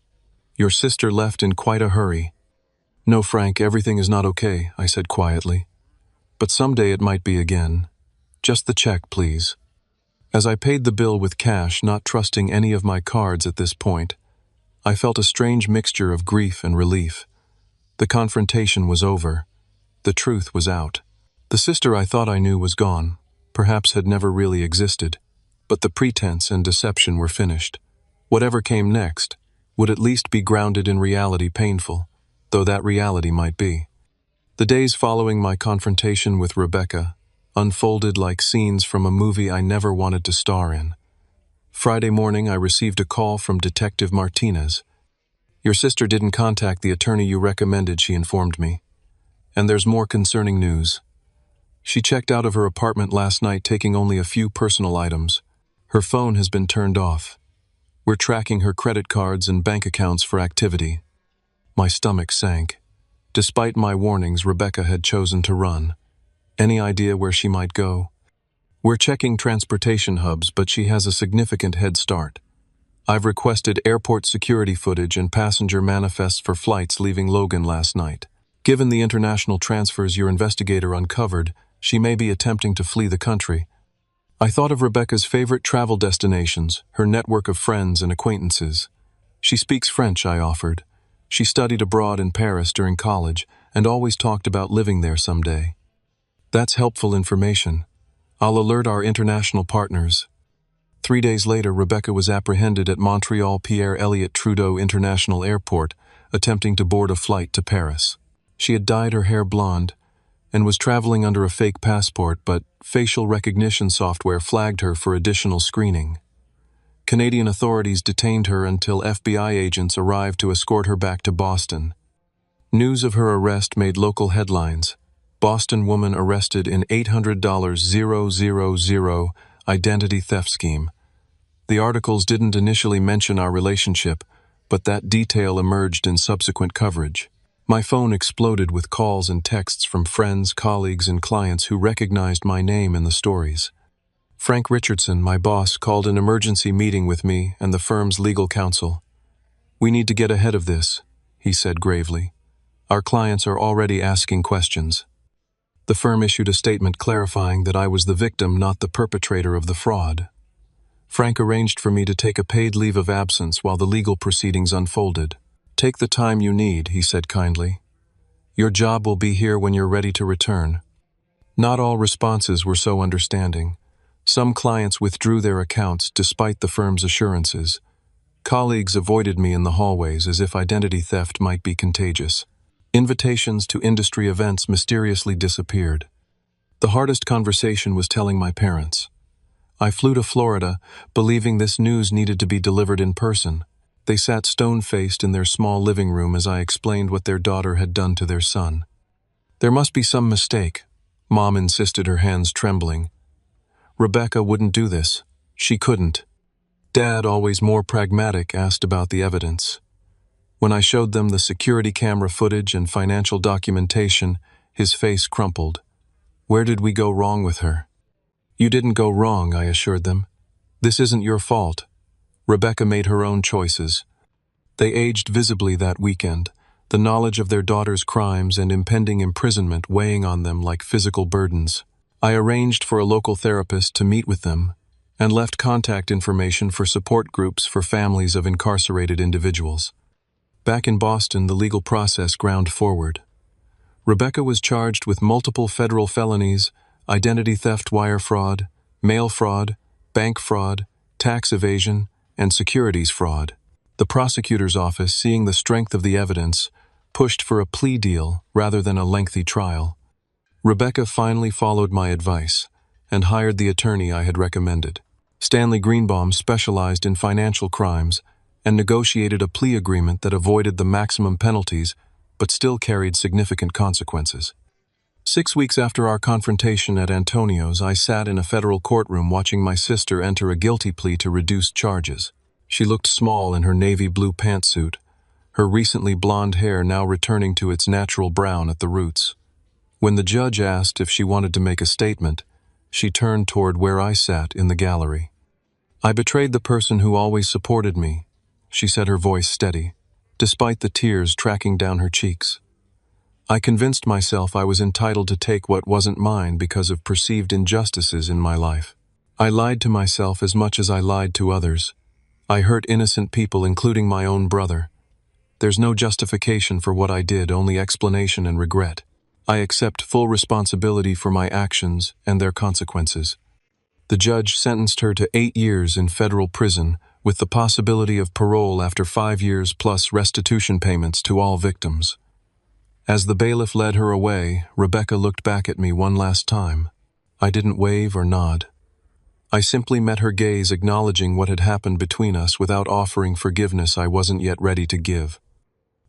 Your sister left in quite a hurry." "No, Frank, everything is not okay," I said quietly. "But someday it might be again. Just the check, please." As I paid the bill with cash, not trusting any of my cards at this point, I felt a strange mixture of grief and relief. The confrontation was over. The truth was out. The sister I thought I knew was gone, perhaps had never really existed, but the pretense and deception were finished. Whatever came next would at least be grounded in reality, painful, though that reality might be. The days following my confrontation with Rebecca unfolded like scenes from a movie I never wanted to star in. Friday morning, I received a call from Detective Martinez. "Your sister didn't contact the attorney you recommended," she informed me. "And there's more concerning news. She checked out of her apartment last night, taking only a few personal items. Her phone has been turned off. We're tracking her credit cards and bank accounts for activity." My stomach sank. Despite my warnings, Rebecca had chosen to run. Any idea where she might go? "We're checking transportation hubs, but she has a significant head start. I've requested airport security footage and passenger manifests for flights leaving Logan last night. Given the international transfers your investigator uncovered, she may be attempting to flee the country." I thought of Rebecca's favorite travel destinations, her network of friends and acquaintances. "She speaks French," I offered. "She studied abroad in Paris during college and always talked about living there someday." "That's helpful information. I'll alert our international partners." 3 days later, Rebecca was apprehended at Montreal Pierre Elliott Trudeau International Airport, attempting to board a flight to Paris. She had dyed her hair blonde and was traveling under a fake passport, but facial recognition software flagged her for additional screening. Canadian authorities detained her until FBI agents arrived to escort her back to Boston. News of her arrest made local headlines. "Boston woman arrested in $800,000 identity theft scheme." The articles didn't initially mention our relationship, but that detail emerged in subsequent coverage. My phone exploded with calls and texts from friends, colleagues, and clients who recognized my name in the stories. Frank Richardson, my boss, called an emergency meeting with me and the firm's legal counsel. "We need to get ahead of this," he said gravely. "Our clients are already asking questions." The firm issued a statement clarifying that I was the victim, not the perpetrator of the fraud. Frank arranged for me to take a paid leave of absence while the legal proceedings unfolded. "Take the time you need," he said kindly. "Your job will be here when you're ready to return." Not all responses were so understanding. Some clients withdrew their accounts despite the firm's assurances. Colleagues avoided me in the hallways as if identity theft might be contagious. Invitations to industry events mysteriously disappeared. The hardest conversation was telling my parents. I flew to Florida, believing this news needed to be delivered in person. They sat stone-faced in their small living room as I explained what their daughter had done to their son. "There must be some mistake," Mom insisted, her hands trembling. "Rebecca wouldn't do this. She couldn't." Dad, always more pragmatic, asked about the evidence. When I showed them the security camera footage and financial documentation, his face crumpled. "Where did we go wrong with her?" "You didn't go wrong," I assured them. "This isn't your fault. Rebecca made her own choices." They aged visibly that weekend, the knowledge of their daughter's crimes and impending imprisonment weighing on them like physical burdens. I arranged for a local therapist to meet with them and left contact information for support groups for families of incarcerated individuals. Back in Boston, the legal process ground forward. Rebecca was charged with multiple federal felonies: identity theft, wire fraud, mail fraud, bank fraud, tax evasion, and securities fraud. The prosecutor's office, seeing the strength of the evidence, pushed for a plea deal rather than a lengthy trial. Rebecca finally followed my advice and hired the attorney I had recommended. Stanley Greenbaum specialized in financial crimes and negotiated a plea agreement that avoided the maximum penalties but still carried significant consequences. 6 weeks after our confrontation at Antonio's, I sat in a federal courtroom watching my sister enter a guilty plea to reduced charges. She looked small in her navy blue pantsuit, her recently blonde hair now returning to its natural brown at the roots. When the judge asked if she wanted to make a statement, she turned toward where I sat in the gallery. "I betrayed the person who always supported me," she said, her voice steady, despite the tears tracking down her cheeks. "I convinced myself I was entitled to take what wasn't mine because of perceived injustices in my life. I lied to myself as much as I lied to others. I hurt innocent people, including my own brother. There's no justification for what I did, only explanation and regret. I accept full responsibility for my actions and their consequences." The judge sentenced her to 8 years in federal prison, with the possibility of parole after 5 years plus restitution payments to all victims. As the bailiff led her away, Rebecca looked back at me one last time. I didn't wave or nod. I simply met her gaze, acknowledging what had happened between us without offering forgiveness I wasn't yet ready to give.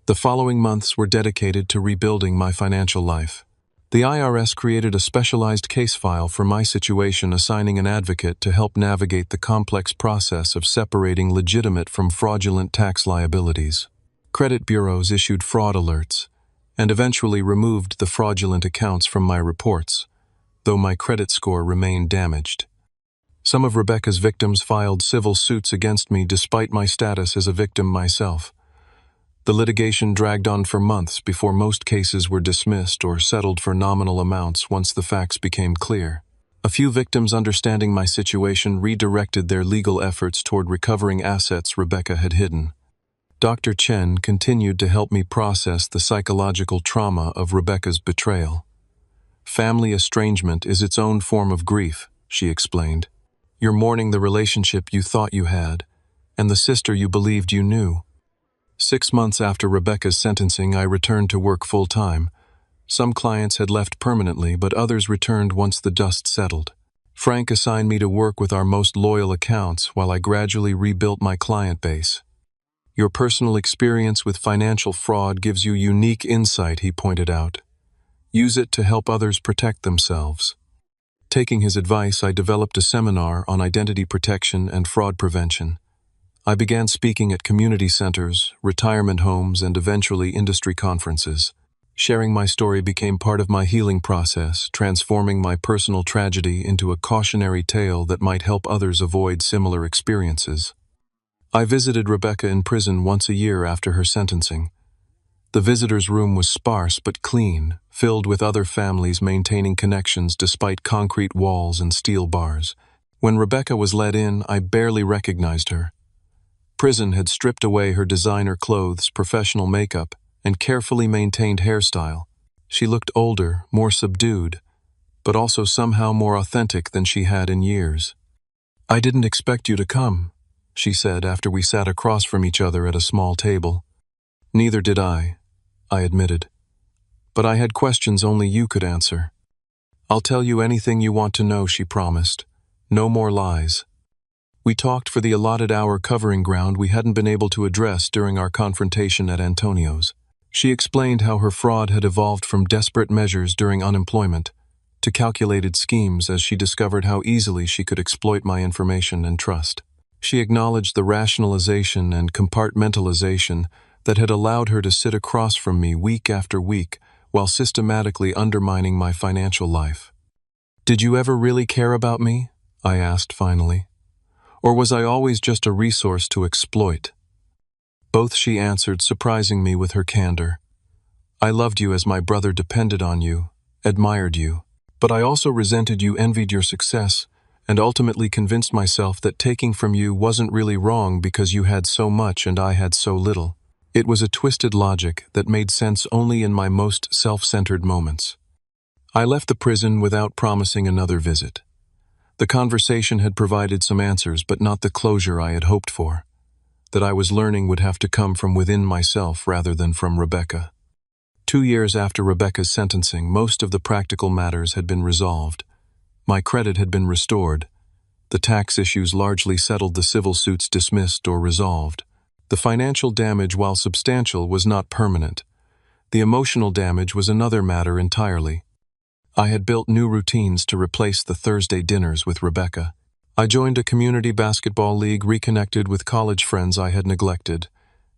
The following months were dedicated to rebuilding my financial life. The IRS created a specialized case file for my situation, assigning an advocate to help navigate the complex process of separating legitimate from fraudulent tax liabilities. Credit bureaus issued fraud alerts and eventually removed the fraudulent accounts from my reports, though my credit score remained damaged. Some of Rebecca's victims filed civil suits against me despite my status as a victim myself. The litigation dragged on for months before most cases were dismissed or settled for nominal amounts once the facts became clear. A few victims, understanding my situation, redirected their legal efforts toward recovering assets Rebecca had hidden. Dr. Chen continued to help me process the psychological trauma of Rebecca's betrayal. "Family estrangement is its own form of grief," she explained. "You're mourning the relationship you thought you had, and the sister you believed you knew." 6 months after Rebecca's sentencing, I returned to work full-time. Some clients had left permanently, but others returned once the dust settled. Frank assigned me to work with our most loyal accounts while I gradually rebuilt my client base. "Your personal experience with financial fraud gives you unique insight," he pointed out. "Use it to help others protect themselves." Taking his advice, I developed a seminar on identity protection and fraud prevention. I began speaking at community centers, retirement homes, and eventually industry conferences. Sharing my story became part of my healing process, transforming my personal tragedy into a cautionary tale that might help others avoid similar experiences. I visited Rebecca in prison once a year after her sentencing. The visitor's room was sparse but clean, filled with other families maintaining connections despite concrete walls and steel bars. When Rebecca was let in, I barely recognized her. Prison had stripped away her designer clothes, professional makeup, and carefully maintained hairstyle. She looked older, more subdued, but also somehow more authentic than she had in years. "I didn't expect you to come," she said after we sat across from each other at a small table. "Neither did I admitted. "But I had questions only you could answer." "I'll tell you anything you want to know," she promised. "No more lies." We talked for the allotted hour, covering ground we hadn't been able to address during our confrontation at Antonio's. She explained how her fraud had evolved from desperate measures during unemployment to calculated schemes as she discovered how easily she could exploit my information and trust. She acknowledged the rationalization and compartmentalization that had allowed her to sit across from me week after week while systematically undermining my financial life. "Did you ever really care about me?" I asked finally. "Or was I always just a resource to exploit?" "Both," she answered, surprising me with her candor. "I loved you as my brother depended on you, admired you. But I also resented you, envied your success, and ultimately convinced myself that taking from you wasn't really wrong because you had so much and I had so little. It was a twisted logic that made sense only in my most self-centered moments." I left the prison without promising another visit. The conversation had provided some answers, but not the closure I had hoped for. That I was learning would have to come from within myself rather than from Rebecca. 2 years after Rebecca's sentencing, most of the practical matters had been resolved. My credit had been restored. The tax issues largely settled, the civil suits dismissed or resolved. The financial damage, while substantial, was not permanent. The emotional damage was another matter entirely. I had built new routines to replace the Thursday dinners with Rebecca. I joined a community basketball league, reconnected with college friends I had neglected,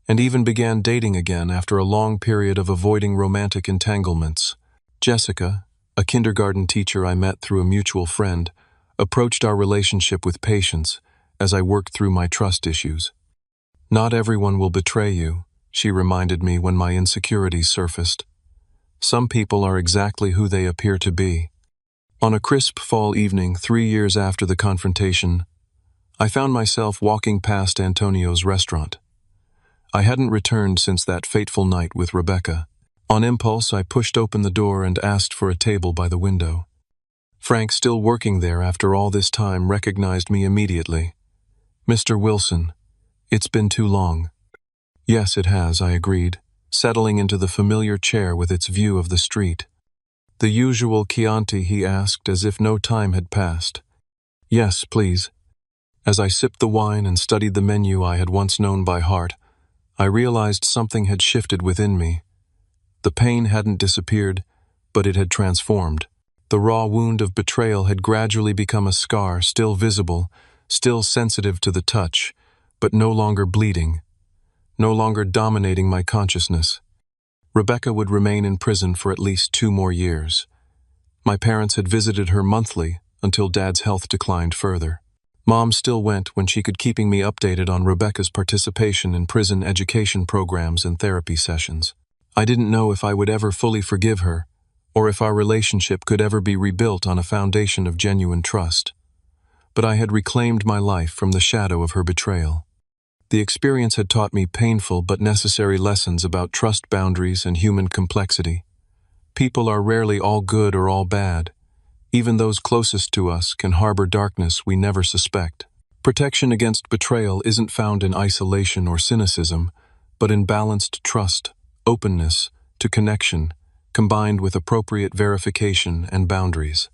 and even began dating again after a long period of avoiding romantic entanglements. Jessica, a kindergarten teacher I met through a mutual friend, approached our relationship with patience as I worked through my trust issues. "Not everyone will betray you," she reminded me when my insecurities surfaced. "Some people are exactly who they appear to be." On a crisp fall evening, 3 years after the confrontation, I found myself walking past Antonio's restaurant. I hadn't returned since that fateful night with Rebecca. On impulse, I pushed open the door and asked for a table by the window. Frank, still working there after all this time, recognized me immediately. "Mr. Wilson, it's been too long." "Yes, it has," I agreed, settling into the familiar chair with its view of the street. "The usual Chianti?" he asked, as if no time had passed. "Yes, please." As I sipped the wine and studied the menu I had once known by heart, I realized something had shifted within me. The pain hadn't disappeared, but it had transformed. The raw wound of betrayal had gradually become a scar, still visible, still sensitive to the touch, but no longer bleeding, no longer dominating my consciousness. Rebecca would remain in prison for at least 2 more years. My parents had visited her monthly until Dad's health declined further. Mom still went when she could, keeping me updated on Rebecca's participation in prison education programs and therapy sessions. I didn't know if I would ever fully forgive her, or if our relationship could ever be rebuilt on a foundation of genuine trust. But I had reclaimed my life from the shadow of her betrayal. The experience had taught me painful but necessary lessons about trust, boundaries, and human complexity. People are rarely all good or all bad. Even those closest to us can harbor darkness we never suspect. Protection against betrayal isn't found in isolation or cynicism, but in balanced trust, openness to connection, combined with appropriate verification and boundaries.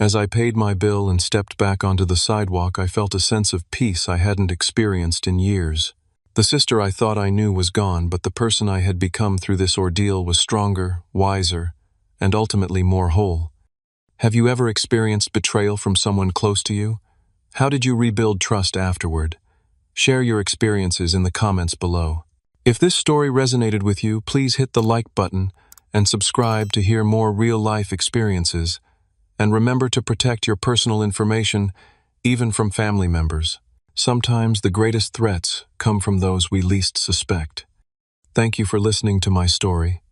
As I paid my bill and stepped back onto the sidewalk, I felt a sense of peace I hadn't experienced in years. The sister I thought I knew was gone, but the person I had become through this ordeal was stronger, wiser, and ultimately more whole. Have you ever experienced betrayal from someone close to you? How did you rebuild trust afterward? Share your experiences in the comments below. If this story resonated with you, please hit the like button and subscribe to hear more real-life experiences. And remember to protect your personal information, even from family members. Sometimes the greatest threats come from those we least suspect. Thank you for listening to my story,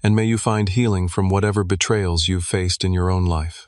and may you find healing from whatever betrayals you've faced in your own life.